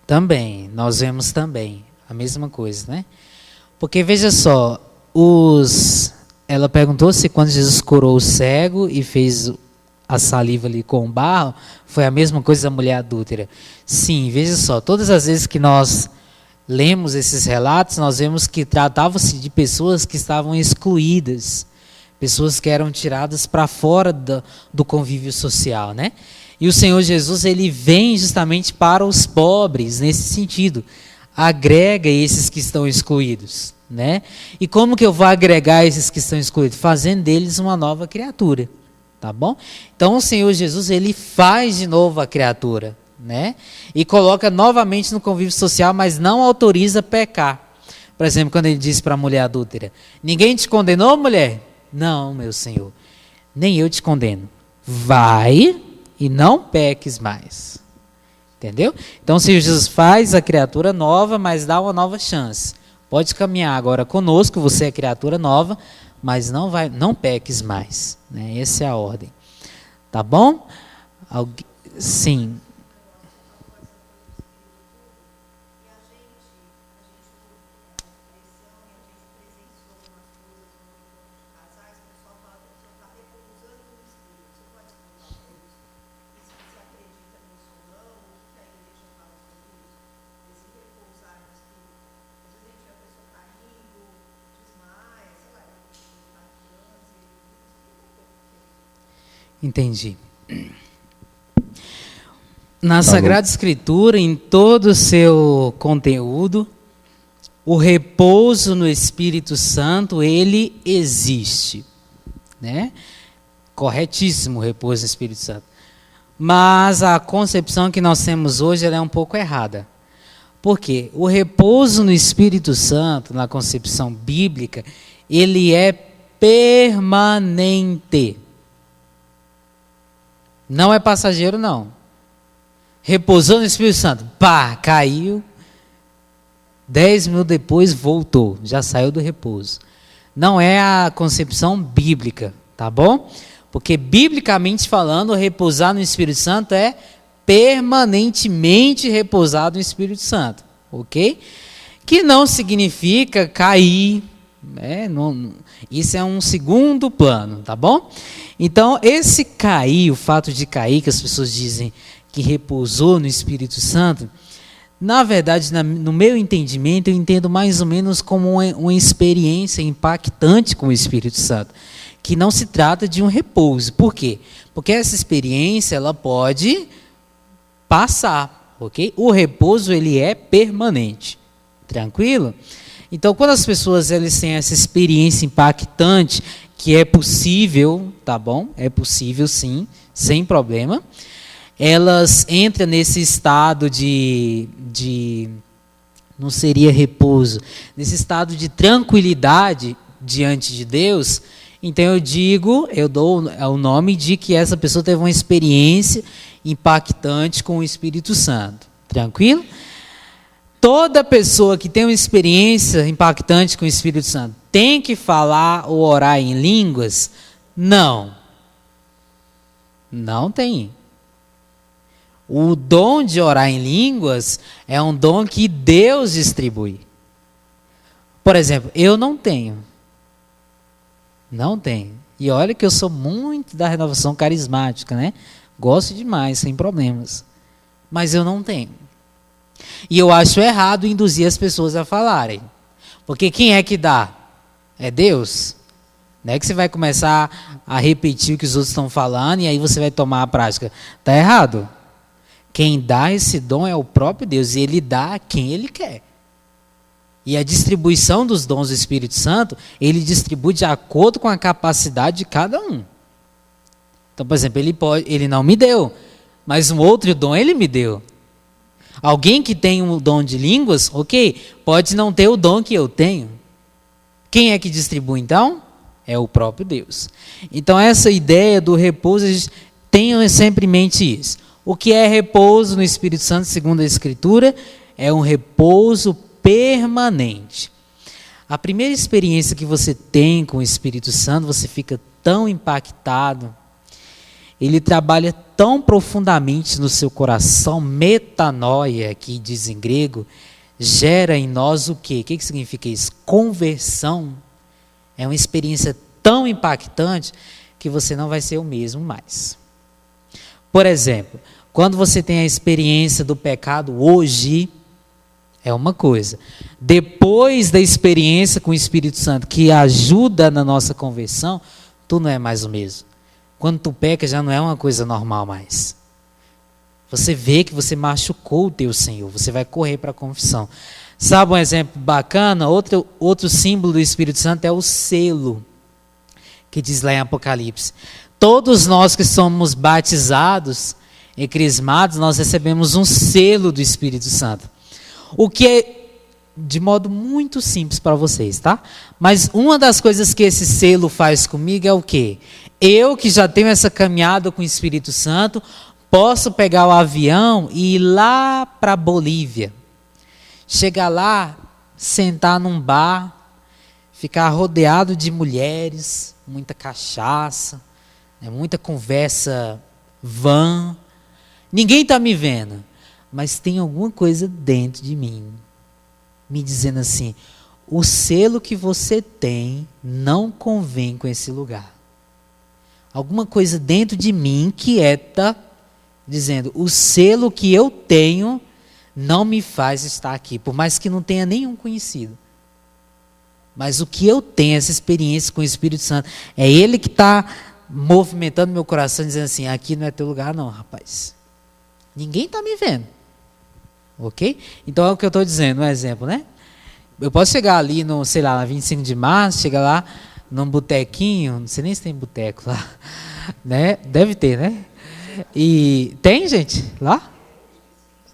Também, nós vemos também a mesma coisa, né? Porque veja só, ela perguntou se quando Jesus curou o cego e fez a saliva ali com o barro, foi a mesma coisa da mulher adúltera. Sim, veja só, todas as vezes que nós lemos esses relatos, nós vemos que tratava-se de pessoas que estavam excluídas, pessoas que eram tiradas para fora do convívio social, né? E o Senhor Jesus, ele vem justamente para os pobres, nesse sentido. Agrega esses que estão excluídos, né? E como que eu vou agregar esses que estão excluídos? Fazendo deles uma nova criatura, tá bom? Então o Senhor Jesus, ele faz de novo a criatura, né? E coloca novamente no convívio social, mas não autoriza pecar. Por exemplo, quando ele diz para a mulher adúltera: ninguém te condenou, mulher? Não, meu Senhor, nem eu te condeno. Vai e não peques mais. Entendeu? Então o Senhor Jesus faz a criatura nova, mas dá uma nova chance. Pode caminhar agora conosco, você é criatura nova, mas não peques mais. Né? Essa é a ordem. Tá bom? Sim. Entendi. Na Sagrada Escritura, em todo o seu conteúdo, o repouso no Espírito Santo, ele existe. Né? Corretíssimo o repouso no Espírito Santo. Mas a concepção que nós temos hoje ela é um pouco errada. Por quê? O repouso no Espírito Santo, na concepção bíblica, ele é permanente. Não é passageiro, não. Repousou no Espírito Santo, pá, caiu. 10 minutos depois voltou, já saiu do repouso. Não é a concepção bíblica, tá bom? Porque biblicamente falando, repousar no Espírito Santo é permanentemente repousar no Espírito Santo, ok? Que não significa cair, né? Isso é um segundo plano, tá bom? Então, esse cair, o fato de cair, que as pessoas dizem que repousou no Espírito Santo, na verdade, no meu entendimento, eu entendo mais ou menos como uma experiência impactante com o Espírito Santo, que não se trata de um repouso. Por quê? Porque essa experiência, ela pode passar, ok? O repouso, ele é permanente, tranquilo? Então, quando as pessoas elas têm essa experiência impactante, que é possível, tá bom? É possível sim, sem problema. Elas entram nesse estado não seria repouso, nesse estado de tranquilidade diante de Deus. Então eu dou o nome de que essa pessoa teve uma experiência impactante com o Espírito Santo. Tranquilo? Toda pessoa que tem uma experiência impactante com o Espírito Santo tem que falar ou orar em línguas? Não. Não tem. O dom de orar em línguas é um dom que Deus distribui. Por exemplo, eu não tenho. Não tenho. E olha que eu sou muito da renovação carismática, né? Gosto demais, sem problemas. Mas eu não tenho. E eu acho errado induzir as pessoas a falarem. Porque quem é que dá? É Deus. Não é que você vai começar a repetir o que os outros estão falando e aí você vai tomar a prática. Está errado. Quem dá esse dom é o próprio Deus. E Ele dá a quem Ele quer. E a distribuição dos dons do Espírito Santo, Ele distribui de acordo com a capacidade de cada um. Então, por exemplo, Ele não me deu, mas um outro dom Ele me deu. Alguém que tem um dom de línguas, ok, pode não ter o dom que eu tenho. Quem é que distribui então? É o próprio Deus. Então essa ideia do repouso, tenham sempre em mente isso. O que é repouso no Espírito Santo, segundo a Escritura, é um repouso permanente. A primeira experiência que você tem com o Espírito Santo, você fica tão impactado, ele trabalha tão profundamente no seu coração, metanoia, que diz em grego, gera em nós o quê? O que significa isso? Conversão. É uma experiência tão impactante que você não vai ser o mesmo mais. Por exemplo, quando você tem a experiência do pecado hoje, é uma coisa. Depois da experiência com o Espírito Santo, que ajuda na nossa conversão, tu não é mais o mesmo. Quando tu peca, já não é uma coisa normal mais. Você vê que você machucou o teu Senhor, você vai correr para a confissão. Sabe um exemplo bacana? Outro símbolo do Espírito Santo é o selo, que diz lá em Apocalipse. Todos nós que somos batizados e crismados, nós recebemos um selo do Espírito Santo. O que é de modo muito simples para vocês, tá? Mas uma das coisas que esse selo faz comigo é o quê? Eu que já tenho essa caminhada com o Espírito Santo, posso pegar o avião e ir lá para a Bolívia. Chegar lá, sentar num bar, ficar rodeado de mulheres, muita cachaça, muita conversa vã. Ninguém está me vendo, mas tem alguma coisa dentro de mim, me dizendo assim, o selo que você tem não convém com esse lugar. Alguma coisa dentro de mim quieta, dizendo, o selo que eu tenho não me faz estar aqui, por mais que não tenha nenhum conhecido. Mas o que eu tenho, essa experiência com o Espírito Santo, é Ele que está movimentando meu coração, dizendo assim, aqui não é teu lugar não, rapaz. Ninguém está me vendo. Ok? Então é o que eu estou dizendo, um exemplo, né? Eu posso chegar ali no, sei lá, na 25 de março, chegar lá num botequinho, não sei nem se tem boteco lá, né? Deve ter, né? E tem gente lá?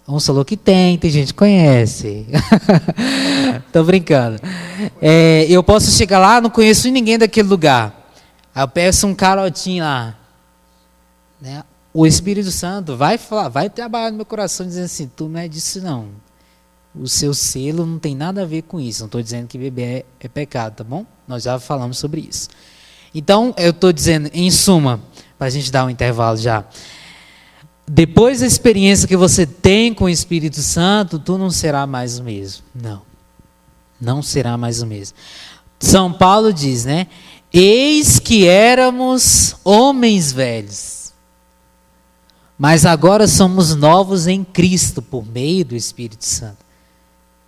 Um falou que tem gente que conhece. Tô brincando. Eu posso chegar lá, não conheço ninguém daquele lugar. Aí eu peço um carotinho lá. Né? O Espírito Santo vai falar, vai trabalhar no meu coração dizendo assim, tu não é disso não. O seu selo não tem nada a ver com isso. Não estou dizendo que beber é pecado, tá bom? Nós já falamos sobre isso. Então, eu estou dizendo, em suma, para a gente dar um intervalo já. Depois da experiência que você tem com o Espírito Santo, tu não será mais o mesmo. Não. Não será mais o mesmo. São Paulo diz, né? Eis que éramos homens velhos, mas agora somos novos em Cristo, por meio do Espírito Santo.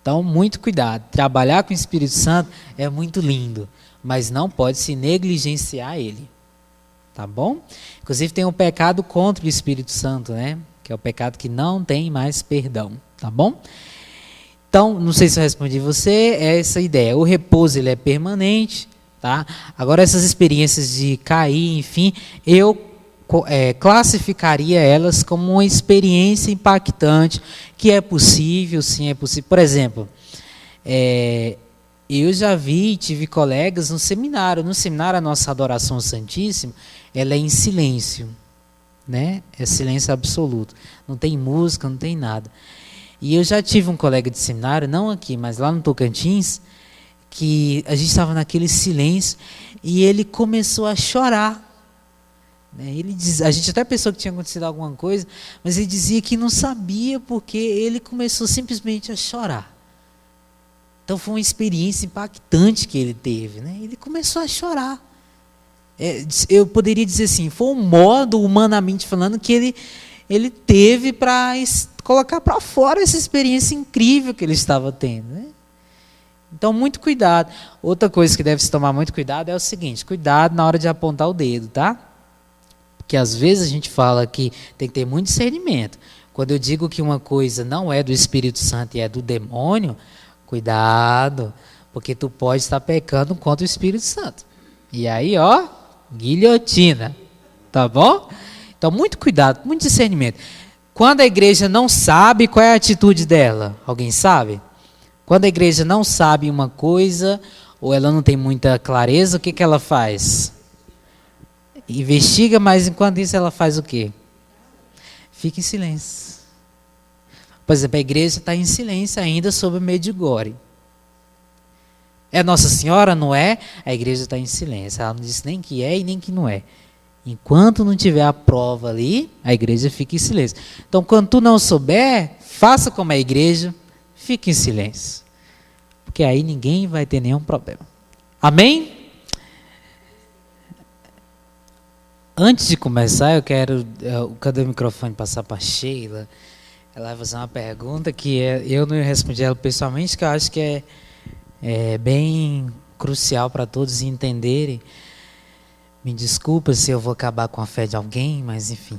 Então, muito cuidado. Trabalhar com o Espírito Santo é muito lindo, mas não pode se negligenciar ele. Tá bom? Inclusive tem um pecado contra o Espírito Santo, né? Que é o pecado que não tem mais perdão. Tá bom? Então, não sei se eu respondi você, é essa ideia. O repouso ele é permanente, tá? Agora essas experiências de cair, enfim, eu classificaria elas como uma experiência impactante, que é possível, sim, é possível. Por exemplo, eu já tive colegas no seminário. No seminário, a nossa adoração ao Santíssimo, ela é em silêncio, né? É silêncio absoluto. Não tem música, não tem nada. E eu já tive um colega de seminário, não aqui, mas lá no Tocantins, que a gente estava naquele silêncio e ele começou a chorar. A gente até pensou que tinha acontecido alguma coisa, mas ele dizia que não sabia porque ele começou simplesmente a chorar. Então foi uma experiência impactante que ele teve, né? Ele começou a chorar. eu poderia dizer assim, foi um modo, humanamente falando, que ele teve para colocar para fora essa experiência incrível que ele estava tendo, né? Então, muito cuidado. Outra coisa que deve se tomar muito cuidado é o seguinte, cuidado na hora de apontar o dedo, tá? Porque às vezes a gente fala que tem que ter muito discernimento. Quando eu digo que uma coisa não é do Espírito Santo e é do demônio, cuidado, porque tu pode estar pecando contra o Espírito Santo. E aí, ó, guilhotina, tá bom? Então, muito cuidado, muito discernimento. Quando a igreja não sabe, qual é a atitude dela? Alguém sabe? Quando a igreja não sabe uma coisa, ou ela não tem muita clareza, o que ela faz? Investiga, mas enquanto isso ela faz o quê? Fica em silêncio. Por exemplo, a igreja está em silêncio ainda sobre o Medjugorje. É Nossa Senhora, não é? A igreja está em silêncio. Ela não disse nem que é e nem que não é. Enquanto não tiver a prova ali, a igreja fica em silêncio. Então, quando tu não souber, faça como a igreja, fique em silêncio. Porque aí ninguém vai ter nenhum problema. Amém? Antes de começar, eu quero... Cadê o microfone? Passar para a Sheila. Ela vai fazer uma pergunta que eu não respondi ela pessoalmente, que eu acho que é bem crucial para todos entenderem. Me desculpa se eu vou acabar com a fé de alguém, mas enfim.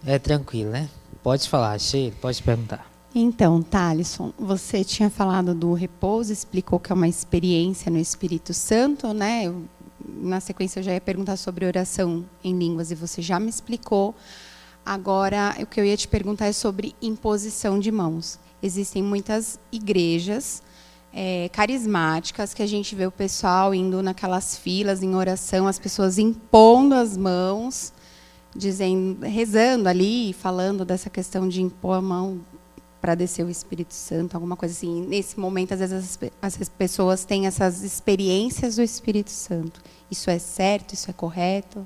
É tranquilo, né? Pode falar, Sheila, pode perguntar. Então, Thalisson, você tinha falado do repouso, explicou que é uma experiência no Espírito Santo, né? Na sequência eu já ia perguntar sobre oração em línguas e você já me explicou. Agora, o que eu ia te perguntar é sobre imposição de mãos. Existem muitas igrejas carismáticas que a gente vê o pessoal indo naquelas filas em oração, as pessoas impondo as mãos, rezando ali, falando dessa questão de impor a mão para descer o Espírito Santo, alguma coisa assim. Nesse momento, às vezes, as pessoas têm essas experiências do Espírito Santo. Isso é certo? Isso é correto? O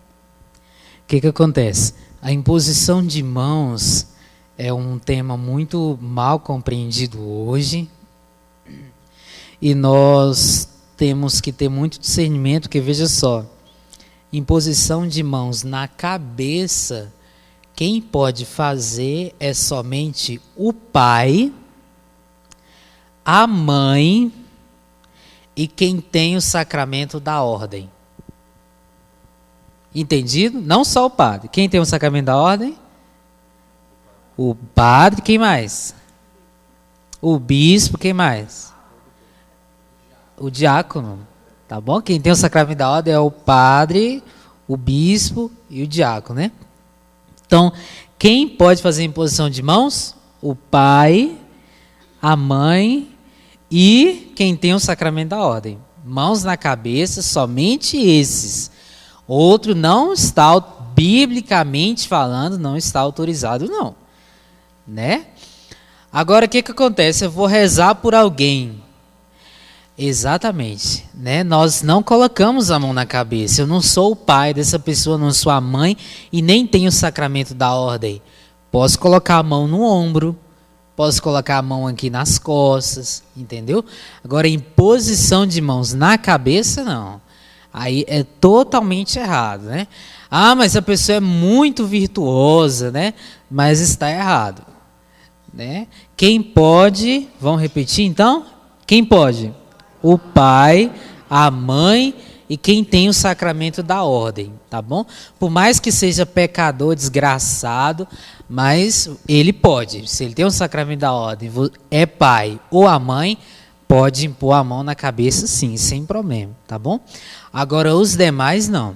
que acontece? A imposição de mãos é um tema muito mal compreendido hoje. E nós temos que ter muito discernimento, porque veja só, imposição de mãos na cabeça, quem pode fazer é somente o pai, a mãe e quem tem o sacramento da ordem. Entendido? Não só o padre. Quem tem o sacramento da ordem? O padre, quem mais? O bispo, quem mais? O diácono, tá bom? Quem tem o sacramento da ordem é o padre, o bispo e o diácono, né? Então, quem pode fazer imposição de mãos? O pai, a mãe e quem tem o sacramento da ordem. Mãos na cabeça, somente esses. Outro não está, biblicamente falando, não está autorizado, não. Né? Agora, o que acontece? Eu vou rezar por alguém. Exatamente, né? Nós não colocamos a mão na cabeça. Eu não sou o pai dessa pessoa, não sou a mãe e nem tenho o sacramento da ordem. Posso colocar a mão no ombro, posso colocar a mão aqui nas costas, entendeu? Agora, imposição de mãos na cabeça, não. Aí é totalmente errado, né? Ah, mas a pessoa é muito virtuosa, né? Mas está errado, né? Quem pode, vamos repetir então? Quem pode? O pai, a mãe e quem tem o sacramento da ordem, tá bom? Por mais que seja pecador, desgraçado, mas ele pode. Se ele tem o sacramento da ordem, é pai ou a mãe, pode impor a mão na cabeça sim, sem problema, tá bom? Agora os demais não.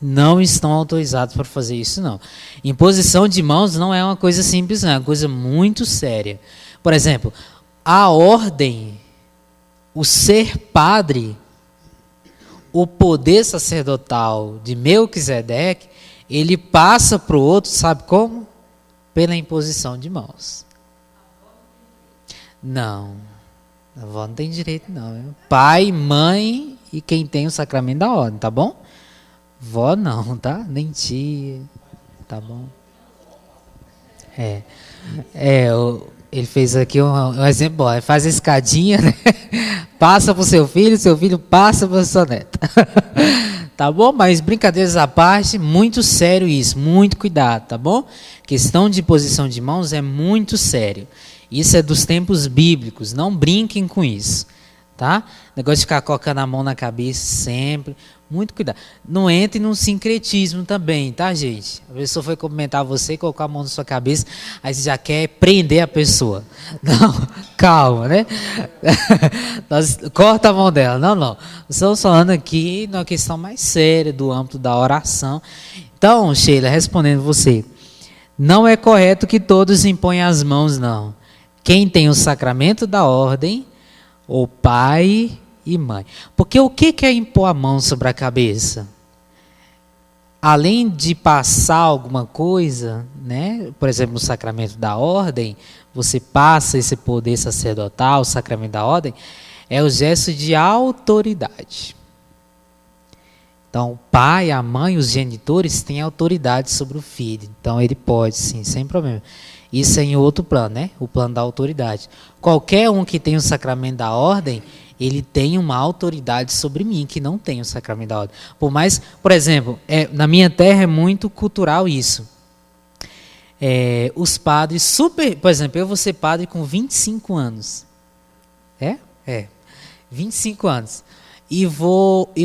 Não estão autorizados para fazer isso não. Imposição de mãos não é uma coisa simples, não, é uma coisa muito séria. Por exemplo, a ordem, o ser padre, o poder sacerdotal de Melquisedeque, ele passa para o outro, sabe como? Pela imposição de mãos. Não, a avó não tem direito não. Pai, mãe e quem tem o sacramento da ordem, tá bom? Vó não, tá? Nem tia, tá bom? Ele fez aqui um exemplo, faz a escadinha, né? passa para o seu filho passa para a sua neta. Tá bom? Mas brincadeiras à parte, muito sério isso, muito cuidado, tá bom? Questão de posição de mãos é muito sério. Isso é dos tempos bíblicos, não brinquem com isso, tá? Negócio de ficar colocando a mão na cabeça sempre, muito cuidado. Não entre num sincretismo também, tá, gente? A pessoa foi cumprimentar você, colocou a mão na sua cabeça, aí você já quer prender a pessoa. Não, calma, né? Corta a mão dela. Não. Estamos falando aqui numa questão mais séria, do âmbito da oração. Então, Sheila, respondendo você, não é correto que todos imponham as mãos, não. Quem tem o sacramento da ordem, o pai e mãe. Porque o que é impor a mão sobre a cabeça? Além de passar alguma coisa, né? Por exemplo, no sacramento da ordem, você passa esse poder sacerdotal, o sacramento da ordem, é o gesto de autoridade. Então, o pai, a mãe, os genitores têm autoridade sobre o filho. Então, ele pode, sim, sem problema. Isso é em outro plano, né? O plano da autoridade. Qualquer um que tem o sacramento da ordem, ele tem uma autoridade sobre mim, que não tem o sacramento da ordem. Por mais, por exemplo, na minha terra é muito cultural isso. Os padres por exemplo, eu vou ser padre com 25 anos. 25 anos. E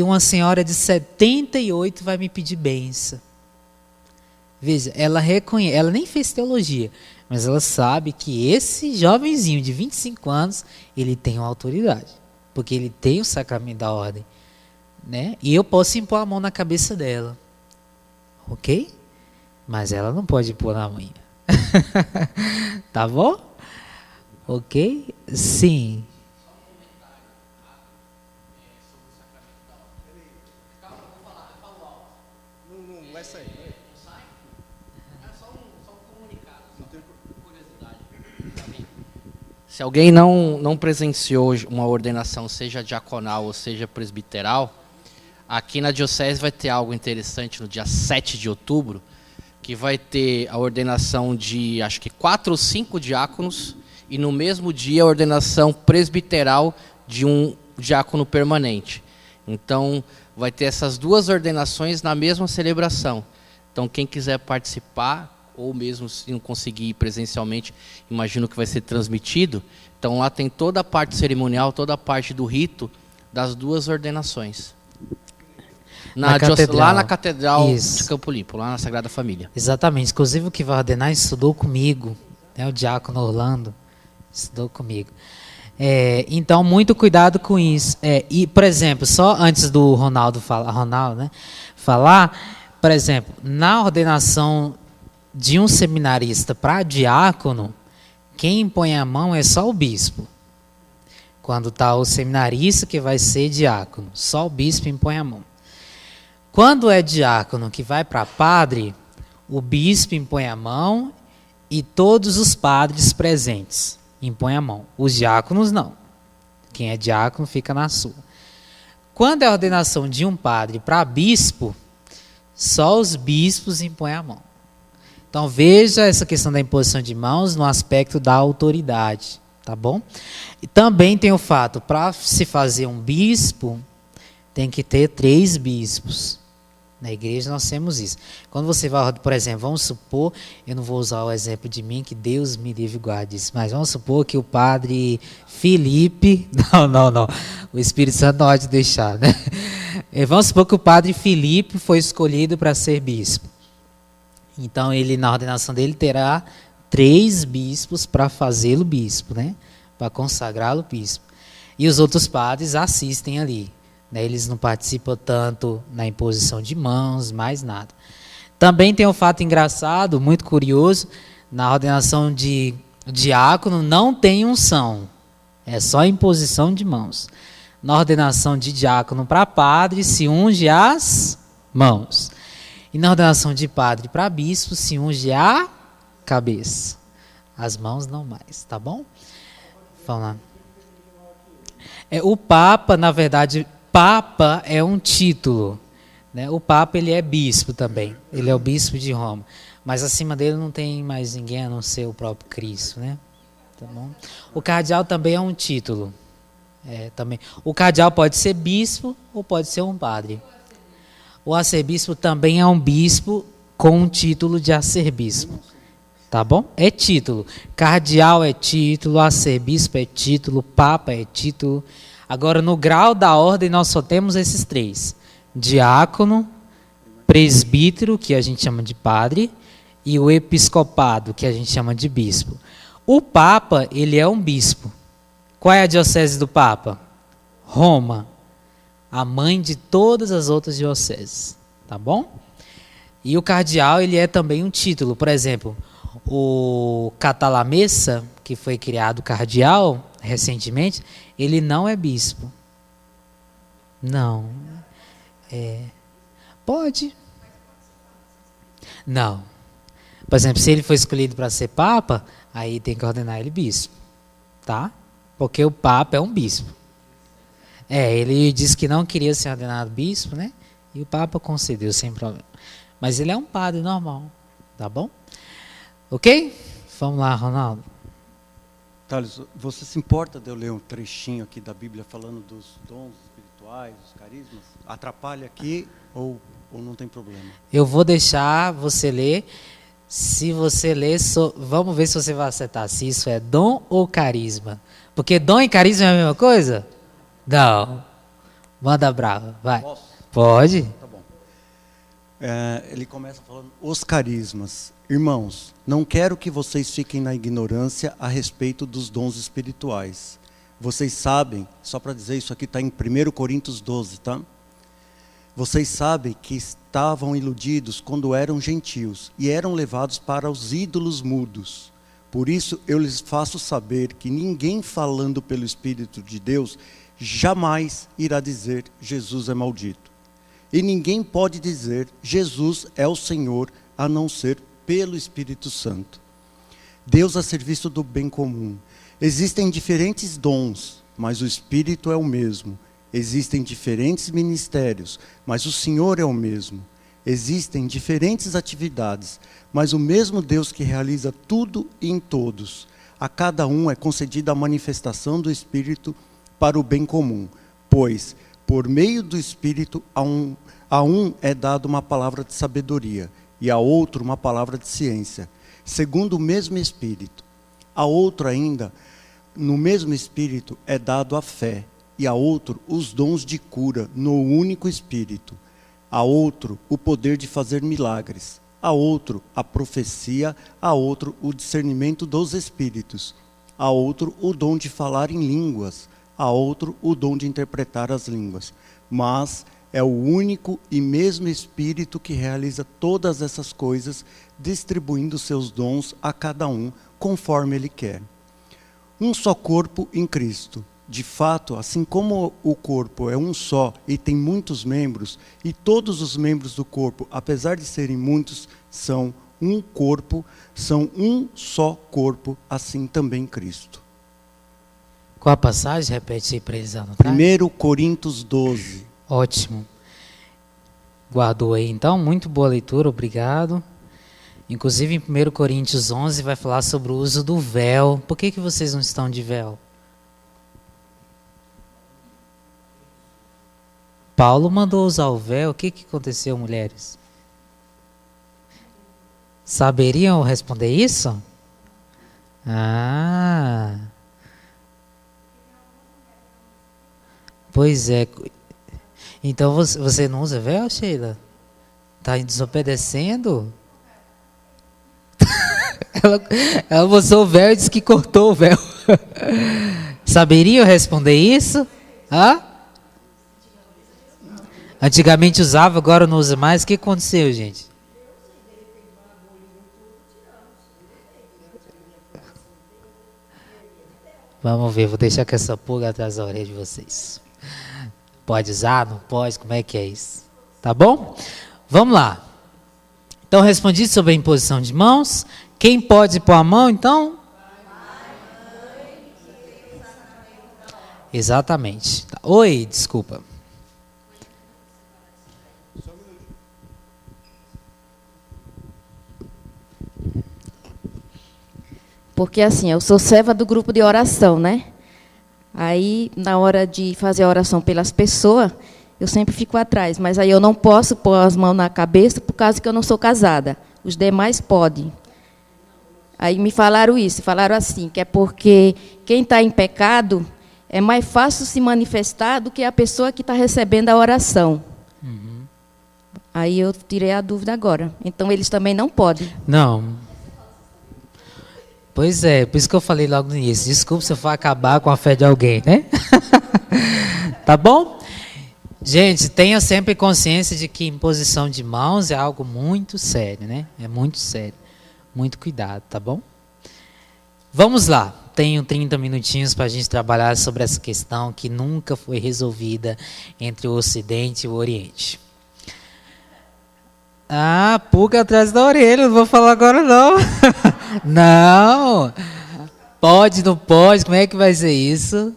uma senhora de 78 vai me pedir bênção. Veja, ela nem fez teologia, mas ela sabe que esse jovenzinho de 25 anos, ele tem uma autoridade, porque ele tem o sacramento da ordem, né? E eu posso impor a mão na cabeça dela, ok? Mas ela não pode impor na minha. Tá bom? Ok? Sim. Se alguém não presenciou uma ordenação, seja diaconal ou seja presbiteral, aqui na Diocese vai ter algo interessante no dia 7 de outubro, que vai ter a ordenação de, acho que 4 ou 5 diáconos, e no mesmo dia a ordenação presbiteral de um diácono permanente. Então, vai ter essas duas ordenações na mesma celebração. Então, quem quiser participar, ou mesmo se não conseguir ir presencialmente, imagino que vai ser transmitido. Então lá tem toda a parte cerimonial, toda a parte do rito das duas ordenações. Lá na Catedral de Campo Limpo, lá na Sagrada Família. Exatamente. Inclusive o que vai ordenar estudou comigo, né? O diácono Orlando estudou comigo. Então, muito cuidado com isso. E, por exemplo, só antes do Ronaldo falar, por exemplo, na ordenação de um seminarista para diácono, quem impõe a mão é só o bispo. Quando está o seminarista que vai ser diácono, só o bispo impõe a mão. Quando é diácono que vai para padre, o bispo impõe a mão e todos os padres presentes impõem a mão. Os diáconos não. Quem é diácono fica na sua. Quando é a ordenação de um padre para bispo, só os bispos impõem a mão. Então veja essa questão da imposição de mãos no aspecto da autoridade, tá bom? E também tem o fato, para se fazer um bispo, tem que ter 3 bispos. Na igreja nós temos isso. Quando você vai, por exemplo, vamos supor, eu não vou usar o exemplo de mim, que Deus me livre e guarde isso, mas vamos supor que o padre Felipe, não, o Espírito Santo não pode deixar, né? Vamos supor que o padre Felipe foi escolhido para ser bispo. Então, ele, na ordenação dele, terá 3 bispos para fazê-lo bispo, né? Para consagrá-lo bispo. E os outros padres assistem ali, né? Eles não participam tanto na imposição de mãos, mais nada. Também tem um fato engraçado, muito curioso, na ordenação de diácono não tem unção, é só imposição de mãos. Na ordenação de diácono para padre, se unge as mãos. E na ordenação de padre para bispo, se unge a cabeça. As mãos não mais, tá bom? Vamos lá. O Papa, na verdade, Papa é um título, né? O Papa, ele é bispo também. Ele é o bispo de Roma. Mas acima dele não tem mais ninguém a não ser o próprio Cristo, né? Tá bom? O cardeal também é um título. Também. O cardeal pode ser bispo ou pode ser um padre. O arcebispo também é um bispo com o título de arcebispo. Tá bom? É título. Cardeal é título, arcebispo é título, papa é título. Agora, no grau da ordem, nós só temos esses 3. Diácono, presbítero, que a gente chama de padre, e o episcopado, que a gente chama de bispo. O papa, ele é um bispo. Qual é a diocese do papa? Roma. A mãe de todas as outras dioceses. Tá bom? E o cardeal, ele é também um título. Por exemplo, o Catalamessa, que foi criado cardeal recentemente, ele não é bispo. Não. Pode. Não. Por exemplo, se ele foi escolhido para ser papa, aí tem que ordenar ele bispo. Tá? Porque o papa é um bispo. Ele disse que não queria ser ordenado bispo, né? E o papa concedeu sem problema. Mas ele é um padre normal. Tá bom? Ok? Vamos lá, Ronaldo. Thales, você se importa de eu ler um trechinho aqui da Bíblia falando dos dons espirituais, dos carismas? Atrapalha aqui ou não tem problema? Eu vou deixar você ler. Se você ler, vamos ver se você vai acertar se isso é dom ou carisma. Porque dom e carisma é a mesma coisa? Não. Manda brava, vai. Posso? Pode. Tá bom. Ele começa falando os carismas. Irmãos, não quero que vocês fiquem na ignorância a respeito dos dons espirituais. Vocês sabem, só para dizer, isso aqui está em 1 Coríntios 12, tá? Vocês sabem que estavam iludidos quando eram gentios e eram levados para os ídolos mudos. Por isso eu lhes faço saber que ninguém falando pelo Espírito de Deus jamais irá dizer Jesus é maldito. E ninguém pode dizer Jesus é o Senhor a não ser pelo Espírito Santo. Deus a serviço do bem comum. Existem diferentes dons, mas o Espírito é o mesmo. Existem diferentes ministérios, mas o Senhor é o mesmo. Existem diferentes atividades, mas o mesmo Deus que realiza tudo e em todos. A cada um é concedida a manifestação do Espírito para o bem comum, pois, por meio do Espírito, a um é dado uma palavra de sabedoria, e a outro uma palavra de ciência, segundo o mesmo Espírito. A outro ainda, no mesmo Espírito, é dado a fé, e a outro os dons de cura no único Espírito. A outro o poder de fazer milagres, a outro a profecia, a outro o discernimento dos Espíritos, a outro o dom de falar em línguas, a outro o dom de interpretar as línguas. Mas é o único e mesmo Espírito que realiza todas essas coisas, distribuindo seus dons a cada um, conforme Ele quer. Um só corpo em Cristo. De fato, assim como o corpo é um só e tem muitos membros, e todos os membros do corpo, apesar de serem muitos, são um corpo, são um só corpo, assim também Cristo. Qual a passagem? Repete aí para eles anotar. 1 Coríntios 12. Ótimo. Guardou aí então, muito boa leitura, obrigado. Inclusive em 1 Coríntios 11 vai falar sobre o uso do véu. Por que vocês não estão de véu? Paulo mandou usar o véu. O que aconteceu, mulheres? Saberiam responder isso? Pois é. Então você não usa véu, Sheila? Está desobedecendo? ela usou o véu e disse que cortou o véu. Saberiam responder isso? Antigamente usava, agora não usa mais. O que aconteceu, gente? Vamos ver, vou deixar com essa pulga atrás da orelha de vocês. Pode usar, não pode? Como é que é isso? Tá bom? Vamos lá. Então, respondi sobre a imposição de mãos. Quem pode pôr a mão, então? Exatamente. Oi, desculpa. Porque assim, eu sou serva do grupo de oração, né? Aí, na hora de fazer a oração pelas pessoas, eu sempre fico atrás, mas aí eu não posso pôr as mãos na cabeça por causa que eu não sou casada. Os demais podem. Aí me falaram isso, falaram assim, que é porque quem está em pecado é mais fácil se manifestar do que a pessoa que está recebendo a oração. Uhum. Aí eu tirei a dúvida agora. Então eles também não podem. Não. Pois é, por isso que eu falei logo no início. Desculpa se eu for acabar com a fé de alguém, né? Tá bom? Gente, tenha sempre consciência de que imposição de mãos é algo muito sério, né? É muito sério. Muito cuidado, tá bom? Vamos lá. Tenho 30 minutinhos para a gente trabalhar sobre essa questão que nunca foi resolvida entre o Ocidente e o Oriente. Ah, pulga atrás da orelha, não vou falar agora não. Não. Pode, não pode, como é que vai ser isso?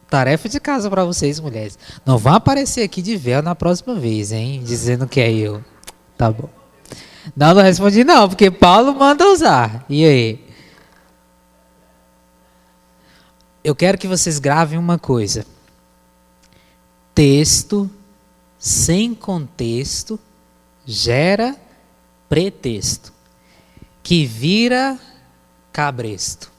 Tarefa de casa para vocês, mulheres. Não vão aparecer aqui de véu na próxima vez, hein? Dizendo que é eu. Tá bom. Não respondi não, porque Paulo manda usar. E aí? Eu quero que vocês gravem uma coisa. Texto sem contexto gera pretexto, que vira cabresto.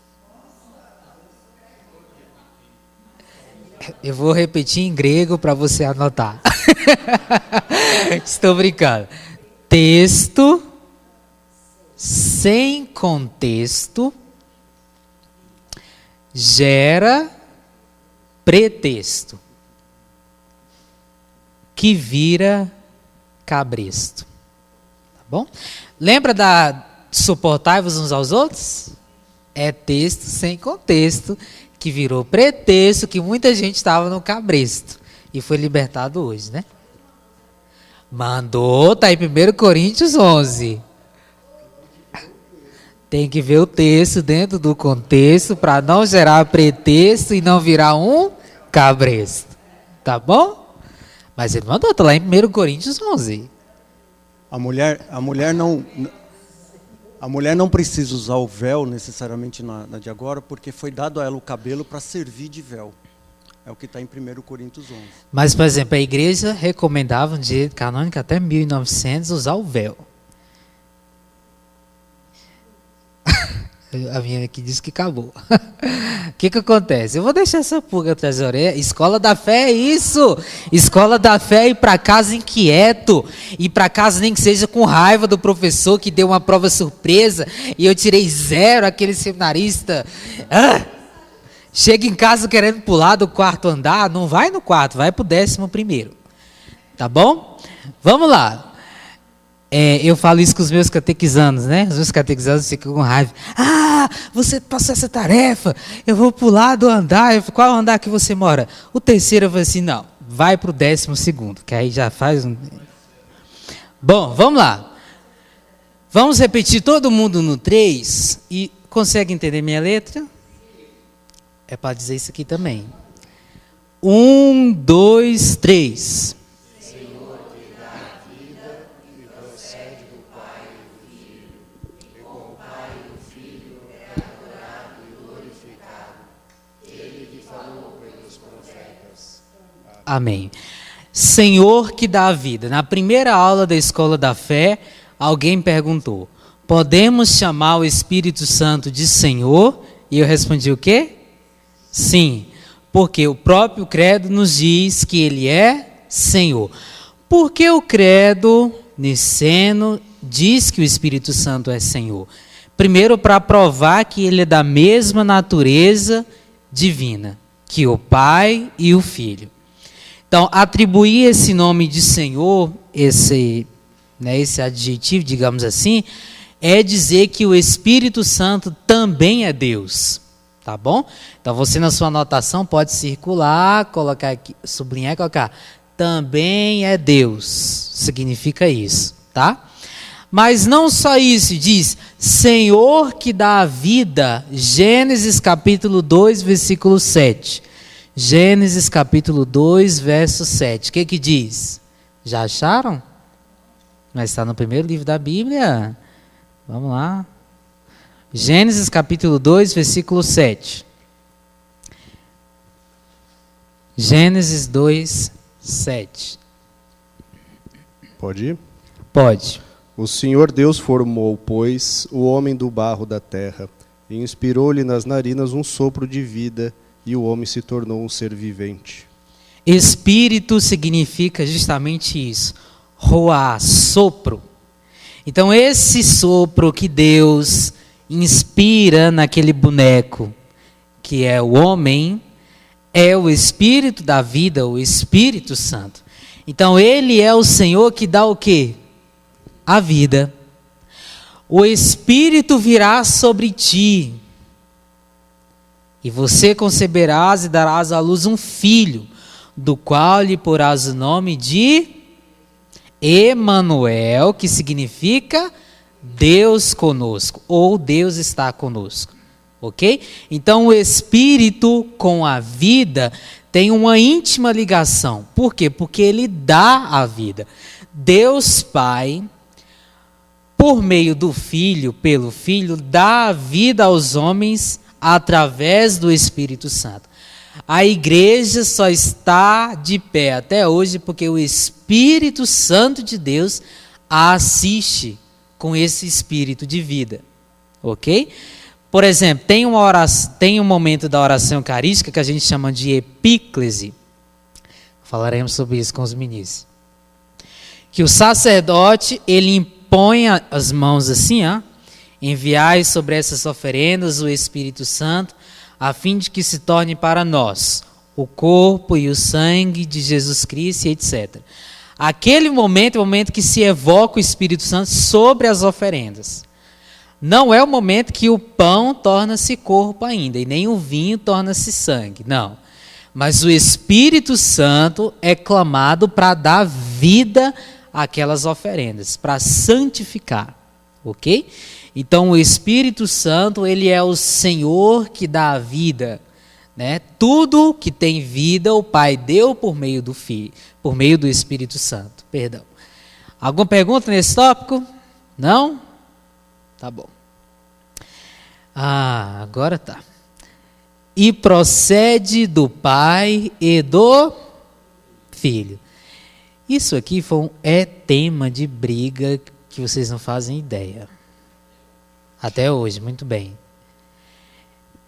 Eu vou repetir em grego para você anotar. Estou brincando. Texto sem contexto gera pretexto, que vira cabresto. Tá bom? Lembra da suportai-vos uns aos outros? É texto sem contexto, que virou pretexto, que muita gente estava no cabresto e foi libertado hoje, né? Mandou, tá em 1 Coríntios 11. Tem que ver o texto dentro do contexto para não gerar pretexto e não virar um cabresto. Tá bom? Mas ele mandou, tá lá em 1 Coríntios 11. A mulher não precisa usar o véu necessariamente na de agora, porque foi dado a ela o cabelo para servir de véu. É o que está em 1 Coríntios 11. Mas, por exemplo, a igreja recomendava no direito canônico até 1900 usar o véu. A minha aqui disse que acabou. O que acontece? Eu vou deixar essa pulga atrás da orelha. Escola da fé é isso. Escola da fé é ir para casa inquieto. Ir para casa nem que seja com raiva do professor que deu uma prova surpresa e eu tirei 0, aquele seminarista. Chega em casa querendo pular do 4º andar. Não vai no 4º, vai para o 11º. Tá bom? Vamos lá. Eu falo isso com os meus catequizandos, né? Os meus catequizandos ficam com raiva. Ah, você passou essa tarefa, eu vou pular do andar. Eu falo, qual andar que você mora? O 3º. Eu falo assim, não, vai para o 12º, que aí já faz um... Bom, vamos lá. Vamos repetir todo mundo no 3 e consegue entender minha letra? É para dizer isso aqui também. 1, 2, 3. Amém. Senhor que dá a vida. Na primeira aula da Escola da Fé, alguém perguntou: podemos chamar o Espírito Santo de Senhor? E eu respondi o quê? Sim, porque o próprio credo nos diz que ele é Senhor. Por que o credo niceno diz que o Espírito Santo é Senhor? Primeiro, para provar que ele é da mesma natureza divina que o Pai e o Filho. Então, atribuir esse nome de Senhor, esse adjetivo, digamos assim, é dizer que o Espírito Santo também é Deus. Tá bom? Então, você na sua anotação pode circular, colocar aqui, sublinhar e colocar. Também é Deus. Significa isso, tá? Mas não só isso, diz Senhor que dá a vida. Gênesis capítulo 2, versículo 7. Gênesis capítulo 2, verso 7. O que diz? Já acharam? Mas está no primeiro livro da Bíblia. Vamos lá. Gênesis capítulo 2, versículo 7. Gênesis 2, 7. Pode ir? Pode. O Senhor Deus formou, pois, o homem do barro da terra, e inspirou-lhe nas narinas um sopro de vida, e o homem se tornou um ser vivente. Espírito significa justamente isso. Roá, sopro. Então esse sopro que Deus inspira naquele boneco, que é o homem, é o Espírito da vida, o Espírito Santo. Então ele é o Senhor que dá o quê? A vida. O Espírito virá sobre ti, e você conceberás e darás à luz um filho, do qual lhe porás o nome de Emanuel, que significa Deus conosco, ou Deus está conosco. Ok? Então o Espírito com a vida tem uma íntima ligação. Por quê? Porque ele dá a vida. Deus Pai, por meio do Filho, pelo Filho, dá a vida aos homens através do Espírito Santo. A igreja só está de pé até hoje porque o Espírito Santo de Deus a assiste com esse espírito de vida. Ok? Por exemplo, tem um momento da oração eucarística que a gente chama de epíclese. Falaremos sobre isso com os ministros. Que o sacerdote, ele impõe as mãos assim, enviai sobre essas oferendas o Espírito Santo, a fim de que se torne para nós o corpo e o sangue de Jesus Cristo, etc. Aquele momento é o momento que se evoca o Espírito Santo sobre as oferendas. Não é o momento que o pão torna-se corpo ainda, e nem o vinho torna-se sangue, não. Mas o Espírito Santo é clamado para dar vida àquelas oferendas, para santificar, ok? Então o Espírito Santo, ele é o Senhor que dá a vida, né? Tudo que tem vida o Pai deu por meio do Filho, por meio do Espírito Santo. Perdão. Alguma pergunta nesse tópico? Não? Tá bom. Agora tá. E procede do Pai e do Filho. Isso aqui é tema de briga que vocês não fazem ideia. Até hoje, muito bem.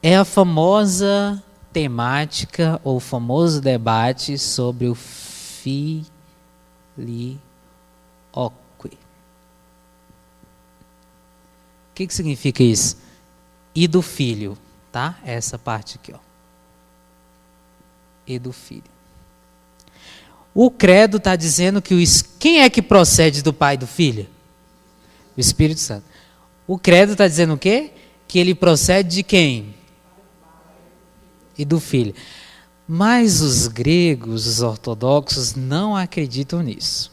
É a famosa temática ou famoso debate sobre o filioque. O que significa isso? E do filho, tá? Essa parte aqui, ó. E do filho. O credo está dizendo que quem é que procede do Pai e do Filho? O Espírito Santo. O credo está dizendo o quê? Que ele procede de quem? E do Filho. Mas os gregos, os ortodoxos, não acreditam nisso.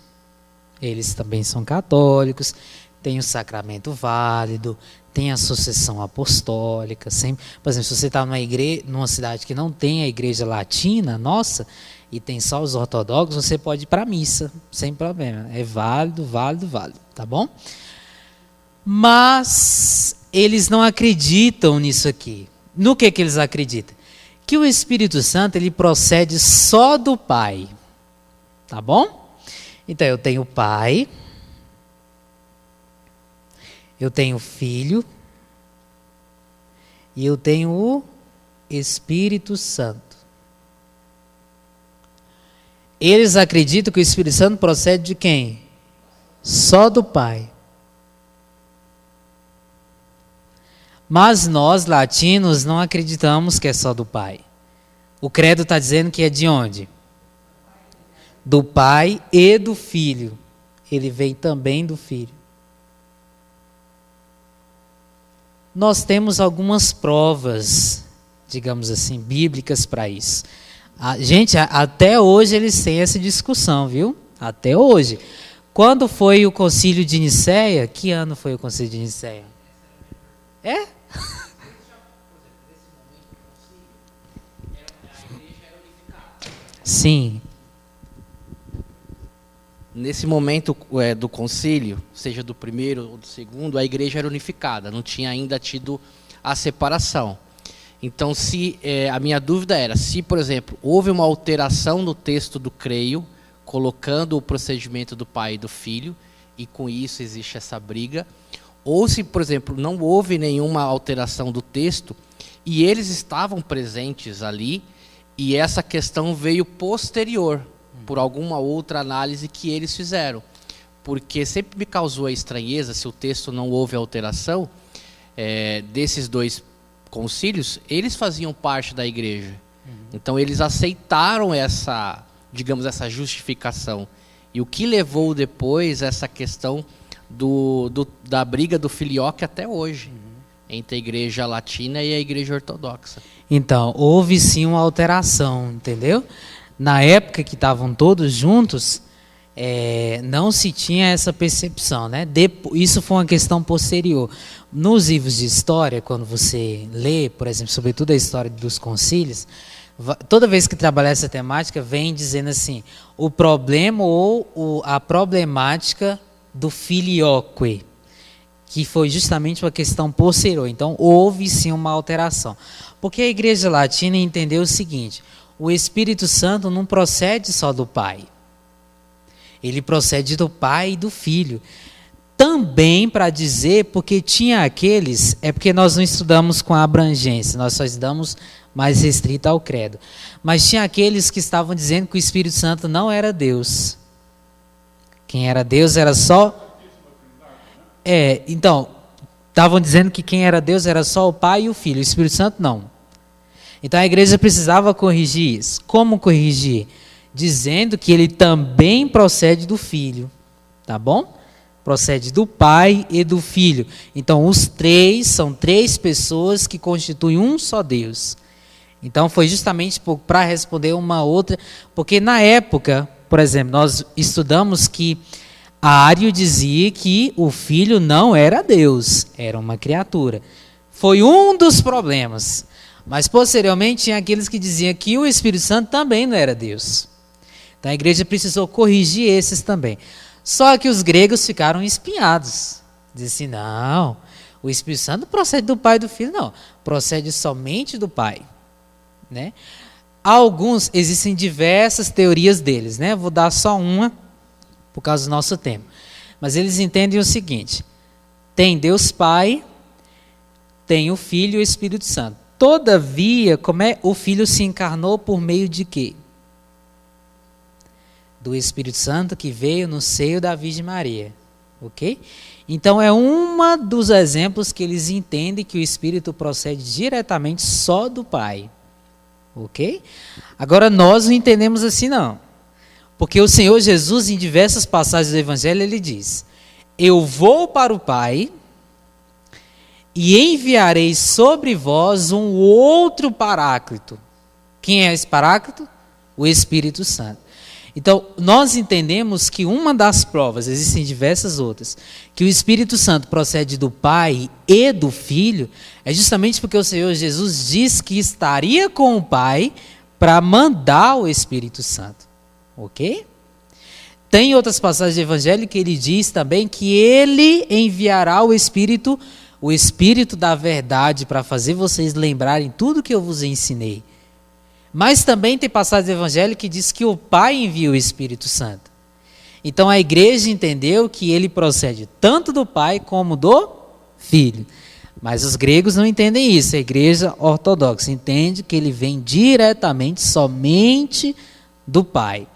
Eles também são católicos, têm o sacramento válido, têm a sucessão apostólica. Sempre, por exemplo, se você está numa cidade que não tem a igreja latina, nossa, e tem só os ortodoxos, você pode ir para a missa, sem problema. É válido, válido, válido, tá bom? Mas eles não acreditam nisso aqui. No que eles acreditam? Que o Espírito Santo, ele procede só do Pai. Tá bom? Então, eu tenho o Pai, eu tenho o Filho, e eu tenho o Espírito Santo. Eles acreditam que o Espírito Santo procede de quem? Só do Pai. Mas nós, latinos, não acreditamos que é só do Pai. O credo está dizendo que é de onde? Do Pai e do Filho. Ele vem também do Filho. Nós temos algumas provas, digamos assim, bíblicas para isso. Gente, até hoje eles têm essa discussão, viu? Até hoje. Quando foi o concílio de Nicéia? Que ano foi o concílio de Nicéia? É? Sim. Nesse momento do concílio, seja do primeiro ou do segundo, a igreja era unificada, não tinha ainda tido a separação. Então, a minha dúvida era se, por exemplo, houve uma alteração no texto do creio, colocando o procedimento do pai e do filho, e com isso existe essa briga, ou se, por exemplo, não houve nenhuma alteração do texto, e eles estavam presentes ali, e essa questão veio posterior, por alguma outra análise que eles fizeram. Porque sempre me causou a estranheza, se o texto não houve alteração, desses dois concílios, eles faziam parte da igreja. Então eles aceitaram essa, digamos, essa justificação. E o que levou depois essa questão da briga do filioque até hoje, entre a igreja latina e a igreja ortodoxa. Então, houve sim uma alteração, entendeu? Na época que estavam todos juntos, não se tinha essa percepção, né? Isso foi uma questão posterior. Nos livros de história, quando você lê, por exemplo, sobretudo a história dos concílios, toda vez que trabalha essa temática, vem dizendo assim, o problema ou a problemática do filioque, que foi justamente uma questão posterior. Então, houve sim uma alteração. Porque a igreja latina entendeu o seguinte, o Espírito Santo não procede só do Pai. Ele procede do Pai e do Filho. Também para dizer, porque tinha aqueles, porque nós não estudamos com a abrangência, nós só estudamos mais restrito ao credo. Mas tinha aqueles que estavam dizendo que o Espírito Santo não era Deus. Quem era Deus era só... então, estavam dizendo que quem era Deus era só o Pai e o Filho, o Espírito Santo não. Então a igreja precisava corrigir isso. Como corrigir? Dizendo que ele também procede do Filho, tá bom? Procede do Pai e do Filho. Então os três são três pessoas que constituem um só Deus. Então foi justamente para responder uma outra, porque na época, por exemplo, nós estudamos que Ário dizia que o Filho não era Deus, era uma criatura. Foi um dos problemas. Mas posteriormente tinha aqueles que diziam que o Espírito Santo também não era Deus. Então a igreja precisou corrigir esses também. Só que os gregos ficaram espinhados. Diziam assim, não, o Espírito Santo não procede do Pai e do Filho, não. Procede somente do Pai. Né? Existem diversas teorias deles. Né? Vou dar só uma, por causa do nosso tempo. Mas eles entendem o seguinte, tem Deus Pai, tem o Filho e o Espírito Santo. Todavia, o Filho se encarnou por meio de quê? Do Espírito Santo que veio no seio da Virgem Maria. Ok? Então é um dos exemplos que eles entendem que o Espírito procede diretamente só do Pai. Ok? Agora nós não entendemos assim não. Porque o Senhor Jesus, em diversas passagens do Evangelho, ele diz, eu vou para o Pai e enviarei sobre vós um outro Paráclito. Quem é esse Paráclito? O Espírito Santo. Então, nós entendemos que uma das provas, existem diversas outras, que o Espírito Santo procede do Pai e do Filho, é justamente porque o Senhor Jesus diz que estaria com o Pai para mandar o Espírito Santo. Ok? Tem outras passagens do Evangelho que ele diz também que ele enviará o Espírito da verdade para fazer vocês lembrarem tudo que eu vos ensinei. Mas também tem passagem do Evangelho que diz que o Pai envia o Espírito Santo. Então a igreja entendeu que ele procede tanto do Pai como do Filho. Mas os gregos não entendem isso. A igreja ortodoxa entende que ele vem diretamente, somente do Pai.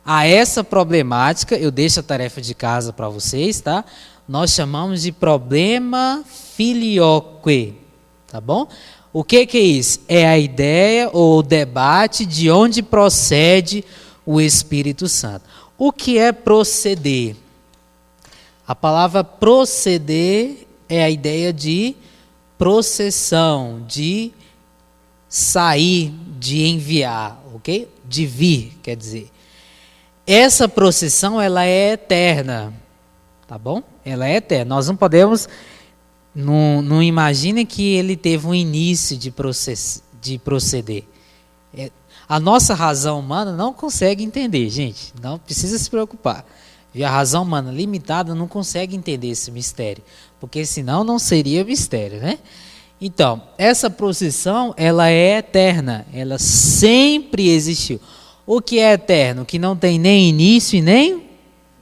A essa problemática, eu deixo a tarefa de casa para vocês, tá? Nós chamamos de problema filioque, tá bom? O que é isso? É a ideia ou o debate de onde procede o Espírito Santo. O que é proceder? A palavra proceder é a ideia de processão, de sair, de enviar, ok? De vir, quer dizer. Essa processão, ela é eterna, tá bom? Ela é eterna. Nós não podemos... Não imagine que ele teve um início de proceder. A nossa razão humana não consegue entender, gente. Não precisa se preocupar. E a razão humana limitada não consegue entender esse mistério. Porque senão não seria mistério, né? Então, essa procissão, ela é eterna, ela sempre existiu. O que é eterno? O que não tem nem início e nem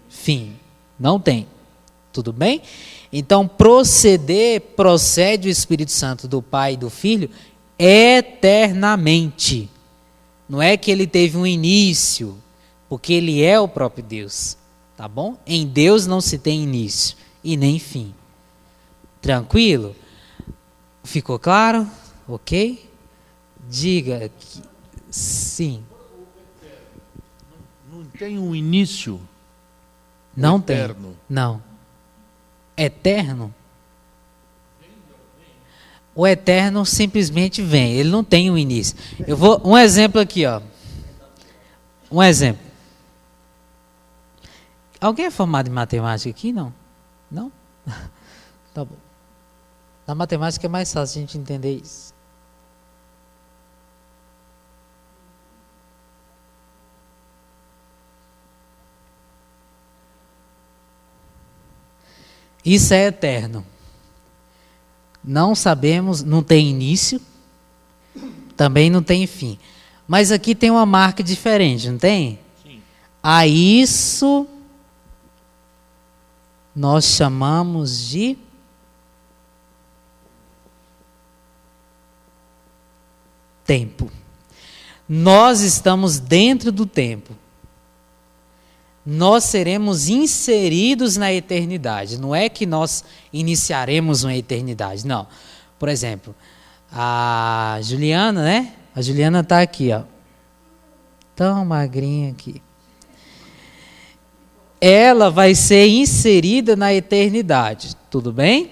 fim. Não tem. Tudo bem? Então, procede o Espírito Santo do Pai e do Filho eternamente. Não é que ele teve um início, porque ele é o próprio Deus. Tá bom? Em Deus não se tem início e nem fim. Tranquilo? Ficou claro? Ok? Diga que sim. Não tem um início? Não eterno. Tem. Não. Eterno? O eterno simplesmente vem. Ele não tem um início. Eu vou um exemplo aqui, ó. Um exemplo. Alguém é formado em matemática aqui? Não? Não? Tá bom. Na matemática é mais fácil a gente entender isso. Isso é eterno. Não sabemos, não tem início, também não tem fim. Mas aqui tem uma marca diferente, não tem? Sim. A isso nós chamamos de tempo. Nós estamos dentro do tempo. Nós seremos inseridos na eternidade. Não é que nós iniciaremos uma eternidade, não. Por exemplo, a Juliana, né? A Juliana está aqui, ó. Tão magrinha aqui. Ela vai ser inserida na eternidade, tudo bem?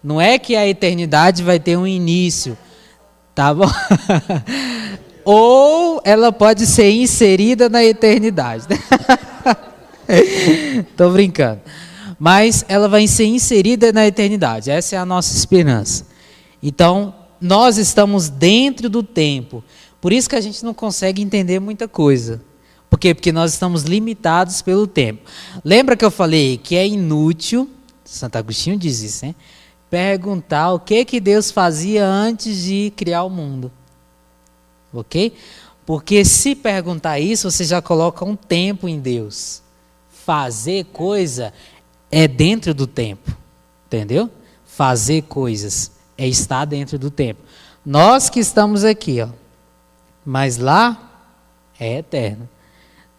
Não é que a eternidade vai ter um início, tá bom? Ou ela pode ser inserida na eternidade. Estou brincando. Mas ela vai ser inserida na eternidade. Essa é a nossa esperança. Então, nós estamos dentro do tempo. Por isso que a gente não consegue entender muita coisa. Por quê? Porque nós estamos limitados pelo tempo. Lembra que eu falei que é inútil, Santo Agostinho diz isso, né? Perguntar o que Deus fazia antes de criar o mundo. Ok? Porque se perguntar isso, você já coloca um tempo em Deus. Fazer coisa é dentro do tempo. Entendeu? Fazer coisas é estar dentro do tempo. Nós que estamos aqui, ó. Mas lá é eterno.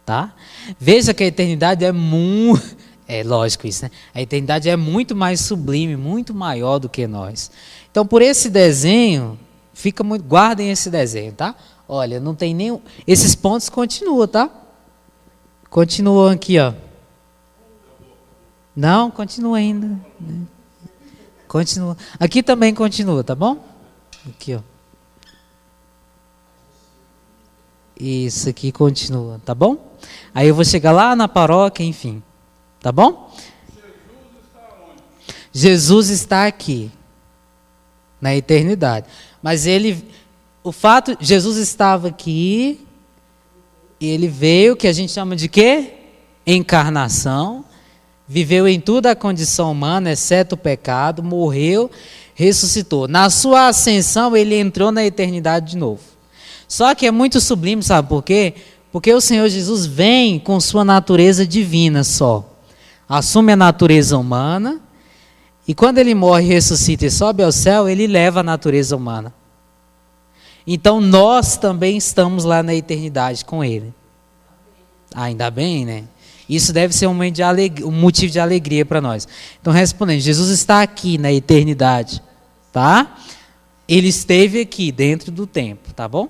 Tá? Veja que a eternidade é muito... É lógico isso, né? A eternidade é muito mais sublime, muito maior do que nós. Então, por esse desenho, fica muito... Guardem esse desenho, tá? Olha, não tem nenhum... Esses pontos continuam, tá? Continuam aqui, ó. Não, continua ainda. Continua. Aqui também continua, tá bom? Aqui, ó. Isso aqui continua, tá bom? Aí eu vou chegar lá na paróquia, enfim. Tá bom? Jesus está aqui, na eternidade. Mas Jesus estava aqui, e ele veio, que a gente chama de quê? Encarnação. Viveu em toda a condição humana, exceto o pecado, morreu, ressuscitou. Na sua ascensão, ele entrou na eternidade de novo. Só que é muito sublime, sabe por quê? Porque o Senhor Jesus vem com sua natureza divina só. Assume a natureza humana, e quando ele morre, ressuscita e sobe ao céu, ele leva a natureza humana. Então nós também estamos lá na eternidade com ele. Ainda bem, né? Isso deve ser um motivo de alegria para nós. Então, respondendo, Jesus está aqui na eternidade, tá? Ele esteve aqui dentro do tempo, tá bom?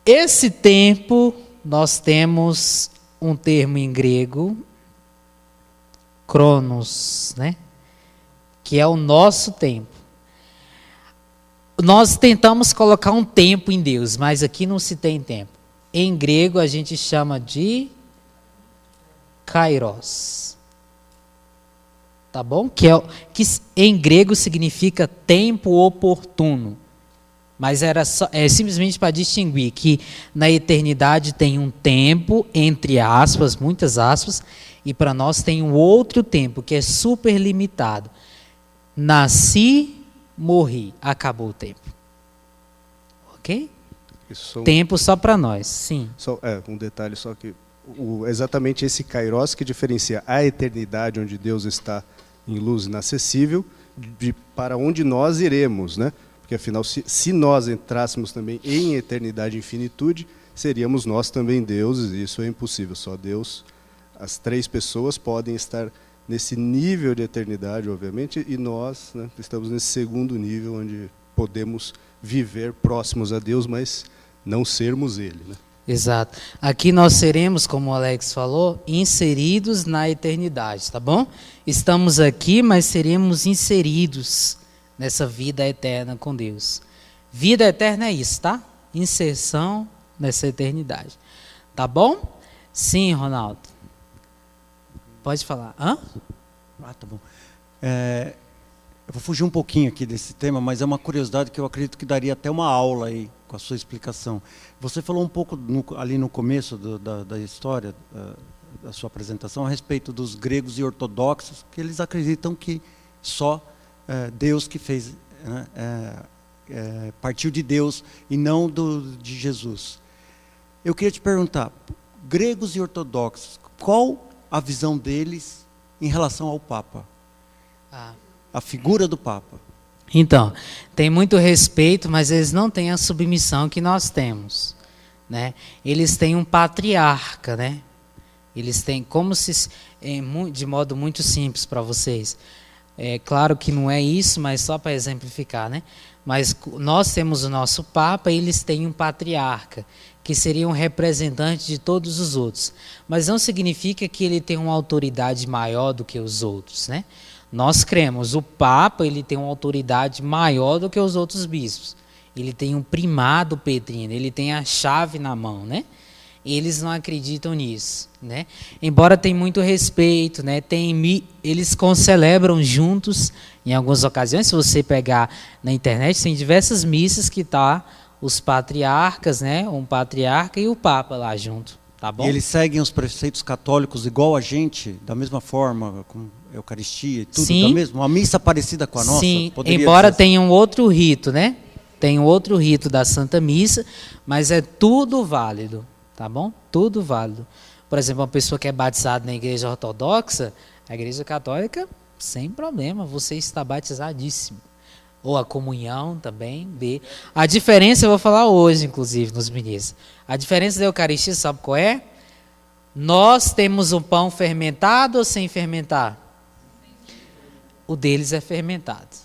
Esse tempo, nós temos um termo em grego, cronos, né? Que é o nosso tempo. Nós tentamos colocar um tempo em Deus, mas aqui não se tem tempo. Em grego a gente chama de kairos. Tá bom? Que em grego significa tempo oportuno. Mas é simplesmente para distinguir que na eternidade tem um tempo, entre aspas, muitas aspas, e para nós tem um outro tempo que é super limitado. Nasci, morri, acabou o tempo. Ok? Isso Tempo só para nós, sim. Um detalhe só que exatamente esse kairos que diferencia a eternidade onde Deus está em luz inacessível para onde nós iremos, né? Porque afinal, se nós entrássemos também em eternidade e infinitude, seríamos nós também deuses, e isso é impossível. Só Deus, as três pessoas podem estar nesse nível de eternidade, obviamente, e nós, né, estamos nesse segundo nível onde podemos viver próximos a Deus, mas não sermos Ele, né? Exato. Aqui nós seremos, como o Alex falou, inseridos na eternidade, tá bom? Estamos aqui, mas seremos inseridos nessa vida eterna com Deus. Vida eterna é isso, tá? Inserção nessa eternidade. Tá bom? Sim, Ronaldo. Pode falar. Hã? Tá bom. Eu vou fugir um pouquinho aqui desse tema, mas é uma curiosidade que eu acredito que daria até uma aula aí com a sua explicação. Você falou um pouco ali no começo da história, da sua apresentação, a respeito dos gregos e ortodoxos, que eles acreditam que só Deus que fez, né, partiu de Deus e não de Jesus. Eu queria te perguntar, gregos e ortodoxos, qual a visão deles em relação ao Papa? A figura do Papa. Então, tem muito respeito, mas eles não têm a submissão que nós temos, né? Eles têm um patriarca, né? Eles têm, como se, de modo muito simples para vocês. É claro que não é isso, mas só para exemplificar, né? Mas nós temos o nosso Papa e eles têm um patriarca, que seria um representante de todos os outros. Mas não significa que ele tem uma autoridade maior do que os outros, né? Nós cremos, o Papa ele tem uma autoridade maior do que os outros bispos. Ele tem um primado petrino, ele tem a chave na mão, né? Eles não acreditam nisso, né? Embora tenha muito respeito, né? Eles concelebram juntos, em algumas ocasiões, se você pegar na internet, tem diversas missas que tá os patriarcas, né? Um patriarca e o Papa lá junto, tá bom? E eles seguem os preceitos católicos igual a gente, da mesma forma, com Eucaristia e tudo, sim, da mesma? Uma missa parecida com a nossa? Sim, embora assim. tenha um outro rito, né? Tem um outro rito da Santa Missa, mas é tudo válido, tá bom? Tudo válido. Por exemplo, uma pessoa que é batizada na igreja ortodoxa, a igreja católica, sem problema, você está batizadíssimo. Ou a comunhão também, A diferença, eu vou falar hoje, inclusive, nos ministros. A diferença da Eucaristia, sabe qual é? Nós temos um pão fermentado ou sem fermentar? O deles é fermentado,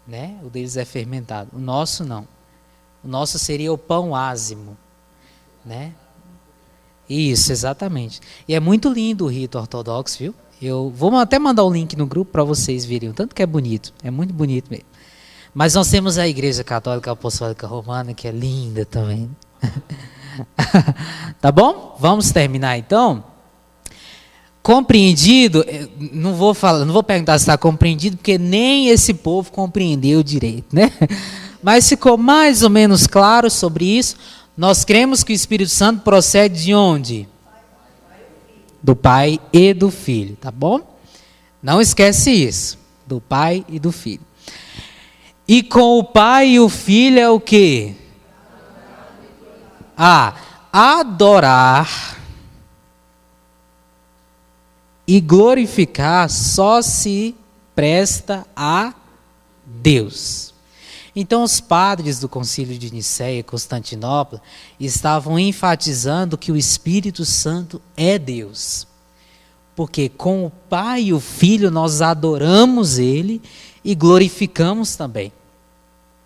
né? O deles é fermentado. O nosso não. O nosso seria o pão ázimo, né? Isso, exatamente. E é muito lindo o rito ortodoxo, viu? Eu vou até mandar o link no grupo para vocês verem o tanto que é bonito. É muito bonito mesmo. Mas nós temos a Igreja Católica Apostólica Romana, que é linda também. Tá bom? Vamos terminar então? Compreendido, não vou perguntar se está compreendido, porque nem esse povo compreendeu direito, né? Mas ficou mais ou menos claro sobre isso. Nós cremos que o Espírito Santo procede de onde? Do Pai e do Filho, tá bom? Não esquece isso, do Pai e do Filho. E com o Pai e o Filho é o quê? Adorar e glorificar só se presta a Deus. Então os padres do Concílio de Nicéia e Constantinopla estavam enfatizando que o Espírito Santo é Deus. Porque com o Pai e o Filho nós adoramos Ele e glorificamos também.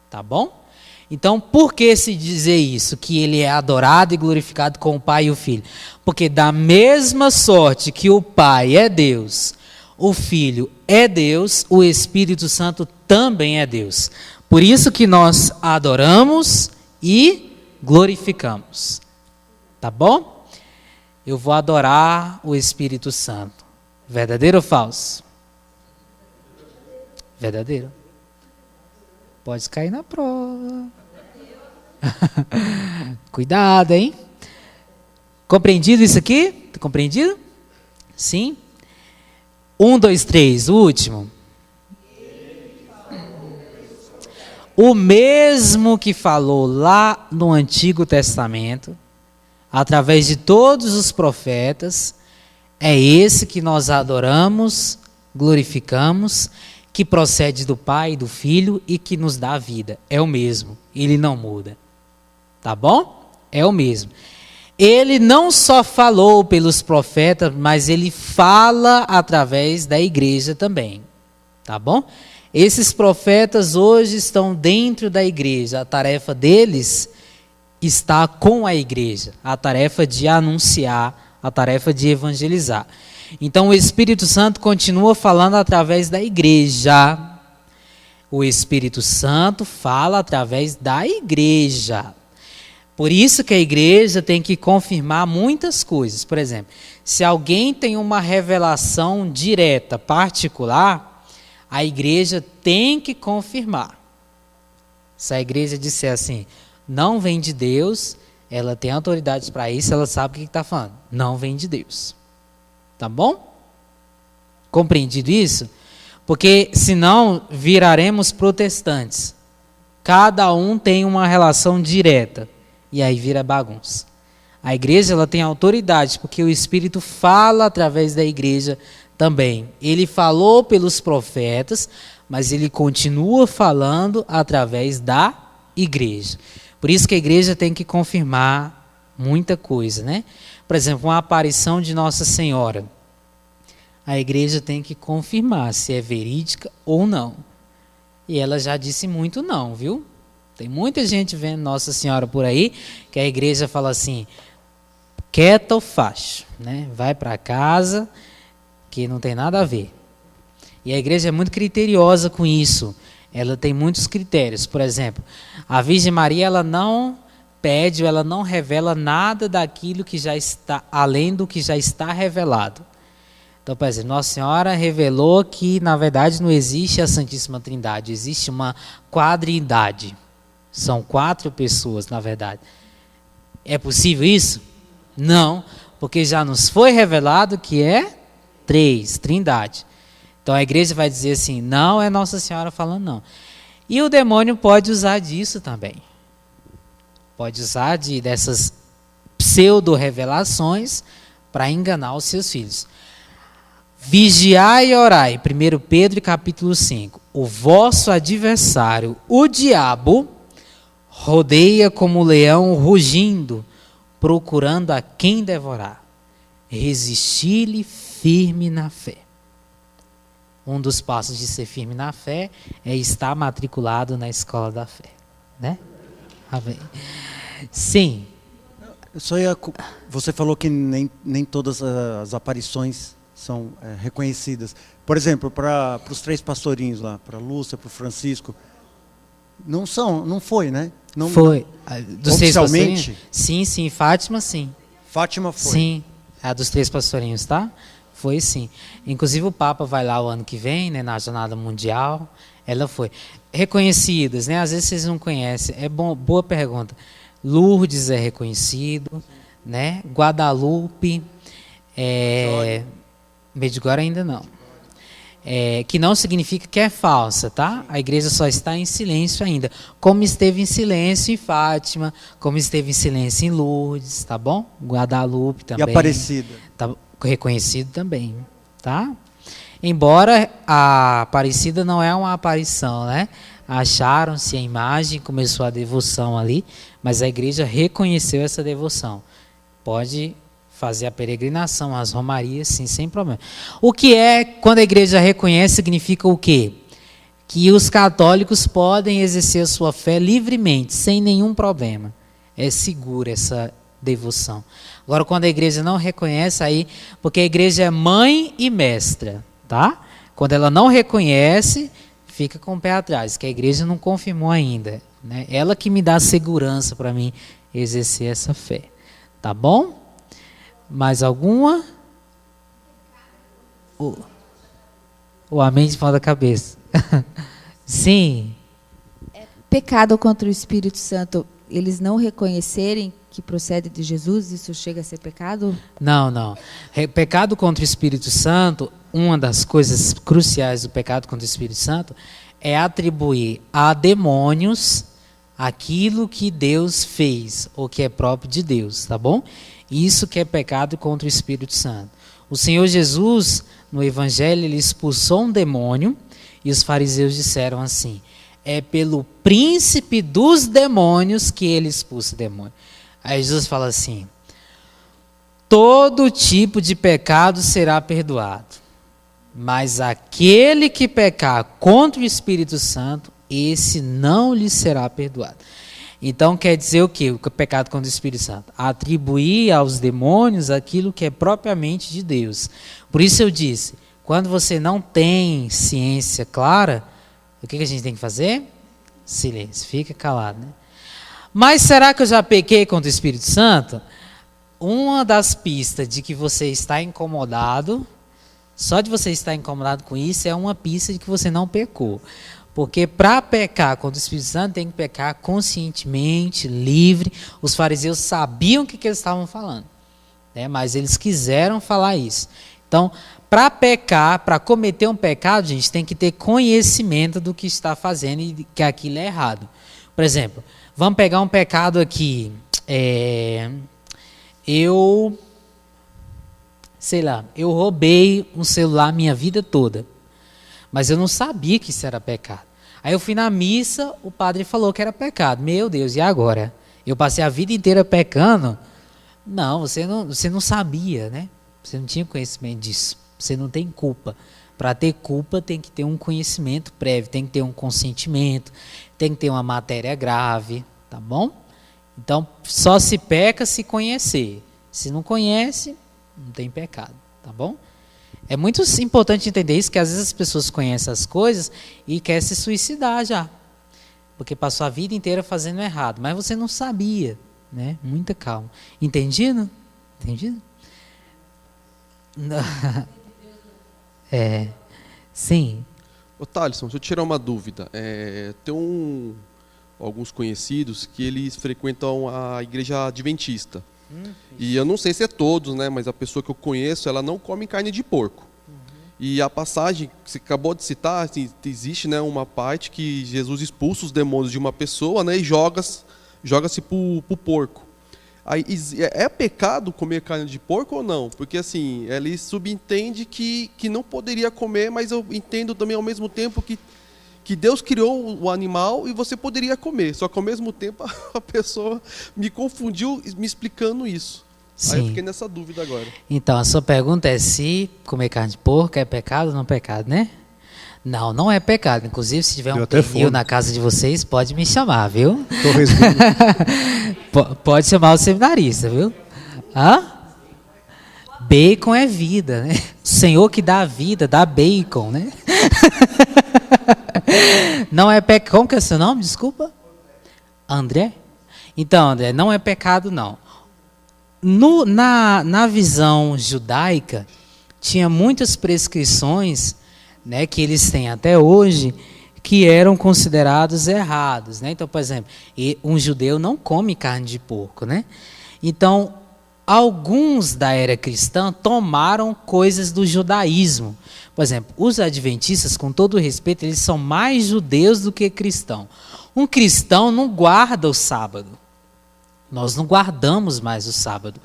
Tá bom? Então, por que se dizer isso? Que ele é adorado e glorificado com o Pai e o Filho? Porque da mesma sorte que o Pai é Deus, o Filho é Deus, o Espírito Santo também é Deus. Por isso que nós adoramos e glorificamos. Tá bom? Eu vou adorar o Espírito Santo. Verdadeiro ou falso? Verdadeiro. Pode cair na prova. Cuidado, hein? Compreendido isso aqui? Compreendido? Sim? 1, 2, 3, o último. o mesmo que falou lá no Antigo Testamento, através de todos os profetas, é esse que nós adoramos, glorificamos, que procede do Pai e do Filho e que nos dá a vida. É o mesmo, ele não muda. Tá bom? É o mesmo. Ele não só falou pelos profetas, mas ele fala através da igreja também. Tá bom? Esses profetas hoje estão dentro da igreja. A tarefa deles está com a igreja. A tarefa de anunciar, a tarefa de evangelizar. Então o Espírito Santo continua falando através da igreja. O Espírito Santo fala através da igreja. Por isso que a igreja tem que confirmar muitas coisas. Por exemplo, se alguém tem uma revelação direta, particular, a igreja tem que confirmar. Se a igreja disser assim, não vem de Deus, ela tem autoridade para isso, ela sabe o que está falando. Não vem de Deus. Tá bom? Compreendido isso? Porque senão viraremos protestantes. Cada um tem uma relação direta. E aí vira bagunça. A igreja ela tem autoridade, porque o Espírito fala através da igreja também. Ele falou pelos profetas, mas ele continua falando através da igreja. Por isso que a igreja tem que confirmar muita coisa, né? Por exemplo, uma aparição de Nossa Senhora. A igreja tem que confirmar se é verídica ou não. E ela já disse muito não, viu? Tem muita gente vendo Nossa Senhora por aí, que a igreja fala assim, quieta ou facho, né? Vai para casa, que não tem nada a ver. E a igreja é muito criteriosa com isso. Ela tem muitos critérios. Por exemplo, a Virgem Maria ela não pede, ela não revela nada daquilo que já está, além do que já está revelado. Então, por exemplo, Nossa Senhora revelou que, na verdade, não existe a Santíssima Trindade, existe uma quadrindade. São 4 pessoas, na verdade. É possível isso? Não, porque já nos foi revelado que é 3, Trindade. Então a igreja vai dizer assim, não é Nossa Senhora falando não. E o demônio pode usar disso também. Pode usar dessas pseudo-revelações para enganar os seus filhos. Vigiai e orai, 1 Pedro capítulo 5. O vosso adversário, o diabo, rodeia como leão rugindo, procurando a quem devorar. Resisti-lhe firme na fé. Um dos passos de ser firme na fé é estar matriculado na escola da fé. Né? Amém. Sim. Você falou que nem todas as aparições são reconhecidas. Por exemplo, para os 3 pastorinhos lá, para a Lúcia, para o Francisco, não foi, né? Não, foi. Dos oficialmente? Sim, Fátima sim. Fátima foi? Sim, a dos 3 pastorinhos, tá? Foi sim. Inclusive o Papa vai lá o ano que vem, né, na Jornada Mundial, ela foi. Reconhecidas, né? Às vezes vocês não conhecem, boa pergunta. Lourdes é reconhecido, né? Guadalupe, Medjugorje ainda não. Que não significa que é falsa, tá? A igreja só está em silêncio ainda, como esteve em silêncio em Fátima, como esteve em silêncio em Lourdes, tá bom? Guadalupe também. E Aparecida? Tá reconhecido também, tá? Embora a Aparecida não é uma aparição, né? Acharam-se a imagem, começou a devoção ali, mas a igreja reconheceu essa devoção. Pode fazer a peregrinação, as romarias, sim, sem problema. O que é, quando a igreja reconhece, significa o quê? Que os católicos podem exercer a sua fé livremente, sem nenhum problema. É segura essa devoção. Agora, quando a igreja não reconhece, aí, porque a igreja é mãe e mestra, tá? Quando ela não reconhece, fica com o pé atrás, que a igreja não confirmou ainda, né? Ela que me dá segurança para mim exercer essa fé. Tá bom? Mais alguma? O amém de pão da cabeça. Sim. Pecado contra o Espírito Santo, eles não reconhecerem que procede de Jesus, isso chega a ser pecado? Não. Pecado contra o Espírito Santo, uma das coisas cruciais do pecado contra o Espírito Santo é atribuir a demônios aquilo que Deus fez, ou que é próprio de Deus, tá bom? Isso que é pecado contra o Espírito Santo. O Senhor Jesus, no Evangelho, ele expulsou um demônio, e os fariseus disseram assim: é pelo príncipe dos demônios que ele expulsa o demônio. Aí Jesus fala assim: todo tipo de pecado será perdoado, mas aquele que pecar contra o Espírito Santo, esse não lhe será perdoado. Então quer dizer o quê? O pecado contra o Espírito Santo? Atribuir aos demônios aquilo que é propriamente de Deus. Por isso eu disse, quando você não tem ciência clara, o que a gente tem que fazer? Silêncio, fica calado, né? Mas será que eu já pequei contra o Espírito Santo? Uma das pistas de que você está incomodado, só de você estar incomodado com isso, é uma pista de que você não pecou. Porque para pecar contra o Espírito Santo, tem que pecar conscientemente, livre. Os fariseus sabiam o que eles estavam falando, né? Mas eles quiseram falar isso. Então, para pecar, para cometer um pecado, gente, tem que ter conhecimento do que está fazendo e que aquilo é errado. Por exemplo, vamos pegar um pecado aqui. Eu roubei um celular minha vida toda, mas eu não sabia que isso era pecado. Aí eu fui na missa, o padre falou que era pecado. Meu Deus, e agora? Eu passei a vida inteira pecando? Não, você não sabia, né? Você não tinha conhecimento disso. Você não tem culpa. Para ter culpa tem que ter um conhecimento prévio, tem que ter um consentimento, tem que ter uma matéria grave, tá bom? Então, só se peca se conhecer. Se não conhece, não tem pecado, tá bom? É muito importante entender isso, que às vezes as pessoas conhecem as coisas e querem se suicidar já. Porque passou a vida inteira fazendo errado, mas você não sabia, né? Muita calma. Entendido? Entendido? Sim. Ô Thalisson, deixa eu tirar uma dúvida. Tem alguns conhecidos que eles frequentam a igreja adventista. E eu não sei se é todos, né? Mas a pessoa que eu conheço, ela não come carne de porco. E a passagem que você acabou de citar, assim, existe, né, uma parte que Jesus expulsa os demônios de uma pessoa, né, e joga-se pro porco. Aí, é pecado comer carne de porco ou não? Porque assim, ele subentende que não poderia comer, mas eu entendo também ao mesmo tempo que Deus criou o animal e você poderia comer. Só que ao mesmo tempo a pessoa me confundiu me explicando isso. Sim. Aí eu fiquei nessa dúvida agora. Então, a sua pergunta é se comer carne de porco é pecado ou não é pecado, né? Não, não é pecado. Inclusive, se tiver um pernil na casa de vocês, pode me chamar, viu? Pode chamar o seminarista, viu? Bacon é vida, né? O Senhor que dá a vida, dá bacon, né? Não é pecado. Como que é o seu nome? Desculpa. André? Então, André, não é pecado, não. Na visão judaica, tinha muitas prescrições, né, que eles têm até hoje, que eram considerados errados, né? Então, por exemplo, um judeu não come carne de porco, né? Então, alguns da era cristã tomaram coisas do judaísmo. Por exemplo, os adventistas, com todo o respeito, eles são mais judeus do que cristãos. Um cristão não guarda o sábado. Nós não guardamos mais o sábado.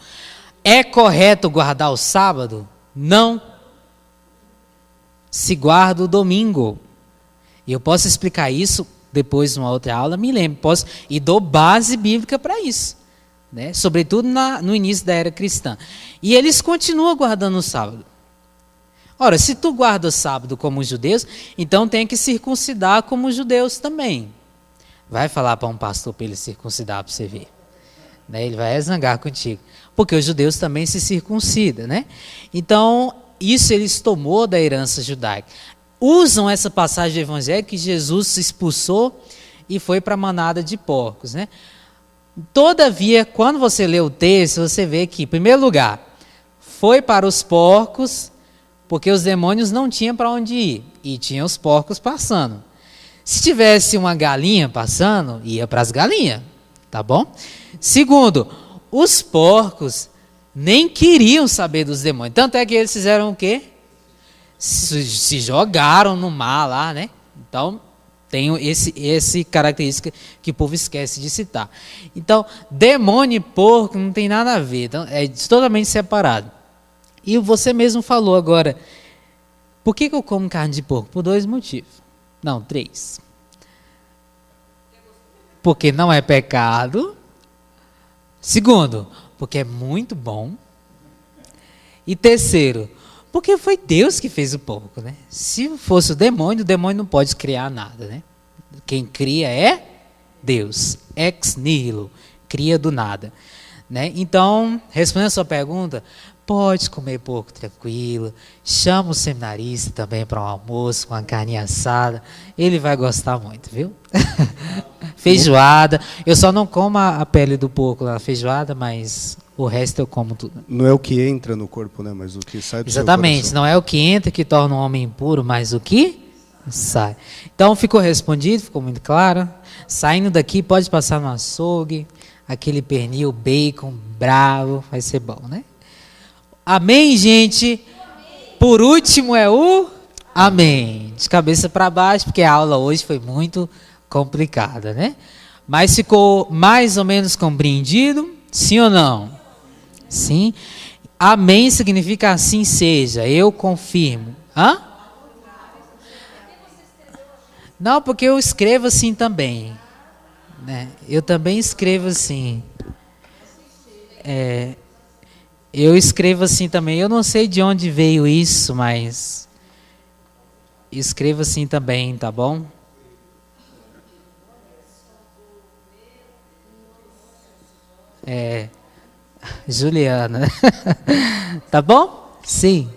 É correto guardar o sábado? Não. Se guarda o domingo. E eu posso explicar isso depois numa outra aula, me lembro. E dou base bíblica para isso, né? Sobretudo no início da era cristã. E eles continuam guardando o sábado. Ora, se tu guarda o sábado como os judeus, então tem que circuncidar como os judeus também. Vai falar para um pastor para ele circuncidar para você ver. Né? Ele vai zangar contigo. Porque os judeus também se circuncidam, né? Então, isso eles tomou da herança judaica. Usam essa passagem do Evangelho que Jesus se expulsou e foi para a manada de porcos, né? Todavia, quando você lê o texto, você vê que, em primeiro lugar, foi para os porcos, porque os demônios não tinham para onde ir, e tinha os porcos passando. Se tivesse uma galinha passando, ia para as galinhas, tá bom? Segundo, os porcos nem queriam saber dos demônios. Tanto é que eles fizeram o quê? Se jogaram no mar lá, né? Então, Tem esse característica que o povo esquece de citar. Então, demônio e porco não tem nada a ver, então, é totalmente separado. E você mesmo falou agora, por que eu como carne de porco? Por 2 motivos. Não, 3. Porque não é pecado. Segundo, porque é muito bom. E terceiro, porque foi Deus que fez o porco, né? Se fosse o demônio não pode criar nada, né? Quem cria é Deus, ex nihilo, cria do nada, né? Então, respondendo a sua pergunta, pode comer porco tranquilo, chama o seminarista também para um almoço com uma carninha assada, ele vai gostar muito, viu? Feijoada, eu só não como a pele do porco na feijoada, mas o resto eu como tudo. Não é o que entra no corpo, né? Mas o que sai do Exatamente, seu coração. não é o que entra que torna o homem impuro, mas o que sai. Então ficou respondido, ficou muito claro. Saindo daqui, pode passar no açougue, aquele pernil, bacon, bravo, vai ser bom, né? Amém, gente? Por último é o amém. De cabeça para baixo, porque a aula hoje foi muito complicada, né? Mas ficou mais ou menos compreendido? Sim ou não? Sim. Amém significa assim seja, eu confirmo. Hã? Não, porque eu escrevo assim também. Né? Eu também escrevo assim. Eu escrevo assim também. Eu não sei de onde veio isso, mas escrevo assim também, tá bom? Juliana. Tá bom? Sim.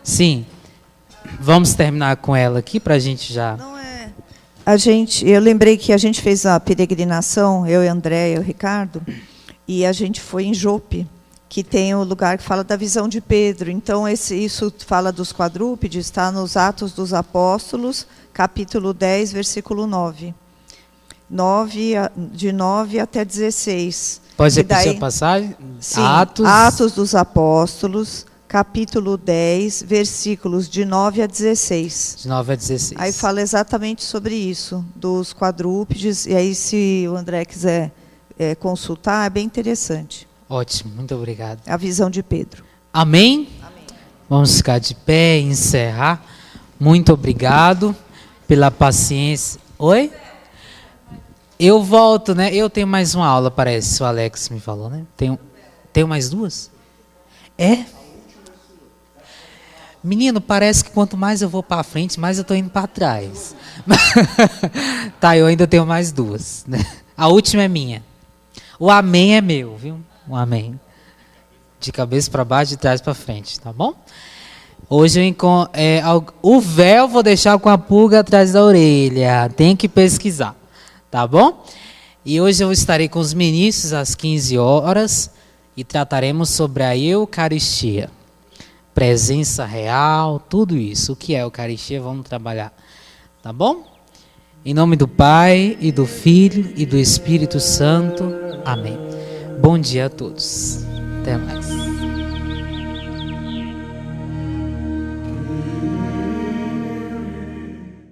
Sim. Vamos terminar com ela aqui para a gente já... Eu lembrei que a gente fez a peregrinação, eu e André e o Ricardo, e a gente foi em Jope, que tem o lugar que fala da visão de Pedro. Então, isso fala dos quadrúpedes, está nos Atos dos Apóstolos, capítulo 10, versículo 9. De 9 até 16. Pode repetir a passagem? Sim, Atos dos Apóstolos, capítulo 10, versículos de 9 a 16. De 9 a 16. Aí fala exatamente sobre isso, dos quadrúpedes, e aí se o André quiser consultar, é bem interessante. Ótimo, muito obrigado. A visão de Pedro. Amém? Amém. Vamos ficar de pé e encerrar. Muito obrigado pela paciência. Oi? Eu volto, né? Eu tenho mais uma aula, parece, o Alex me falou, né? Tenho mais 2? É? Menino, parece que quanto mais eu vou para frente, mais eu estou indo para trás. Tá, eu ainda tenho mais 2. Né? A última é minha. O amém é meu, viu? O amém. De cabeça para baixo, de trás para frente, tá bom? Hoje eu encontro... o véu vou deixar com a pulga atrás da orelha. Tem que pesquisar, tá bom? E hoje eu estarei com os ministros às 15 horas e trataremos sobre a Eucaristia. Presença real, tudo isso. O que é a Eucaristia? Vamos trabalhar. Tá bom? Em nome do Pai, e do Filho, e do Espírito Santo. Amém. Bom dia a todos. Até mais.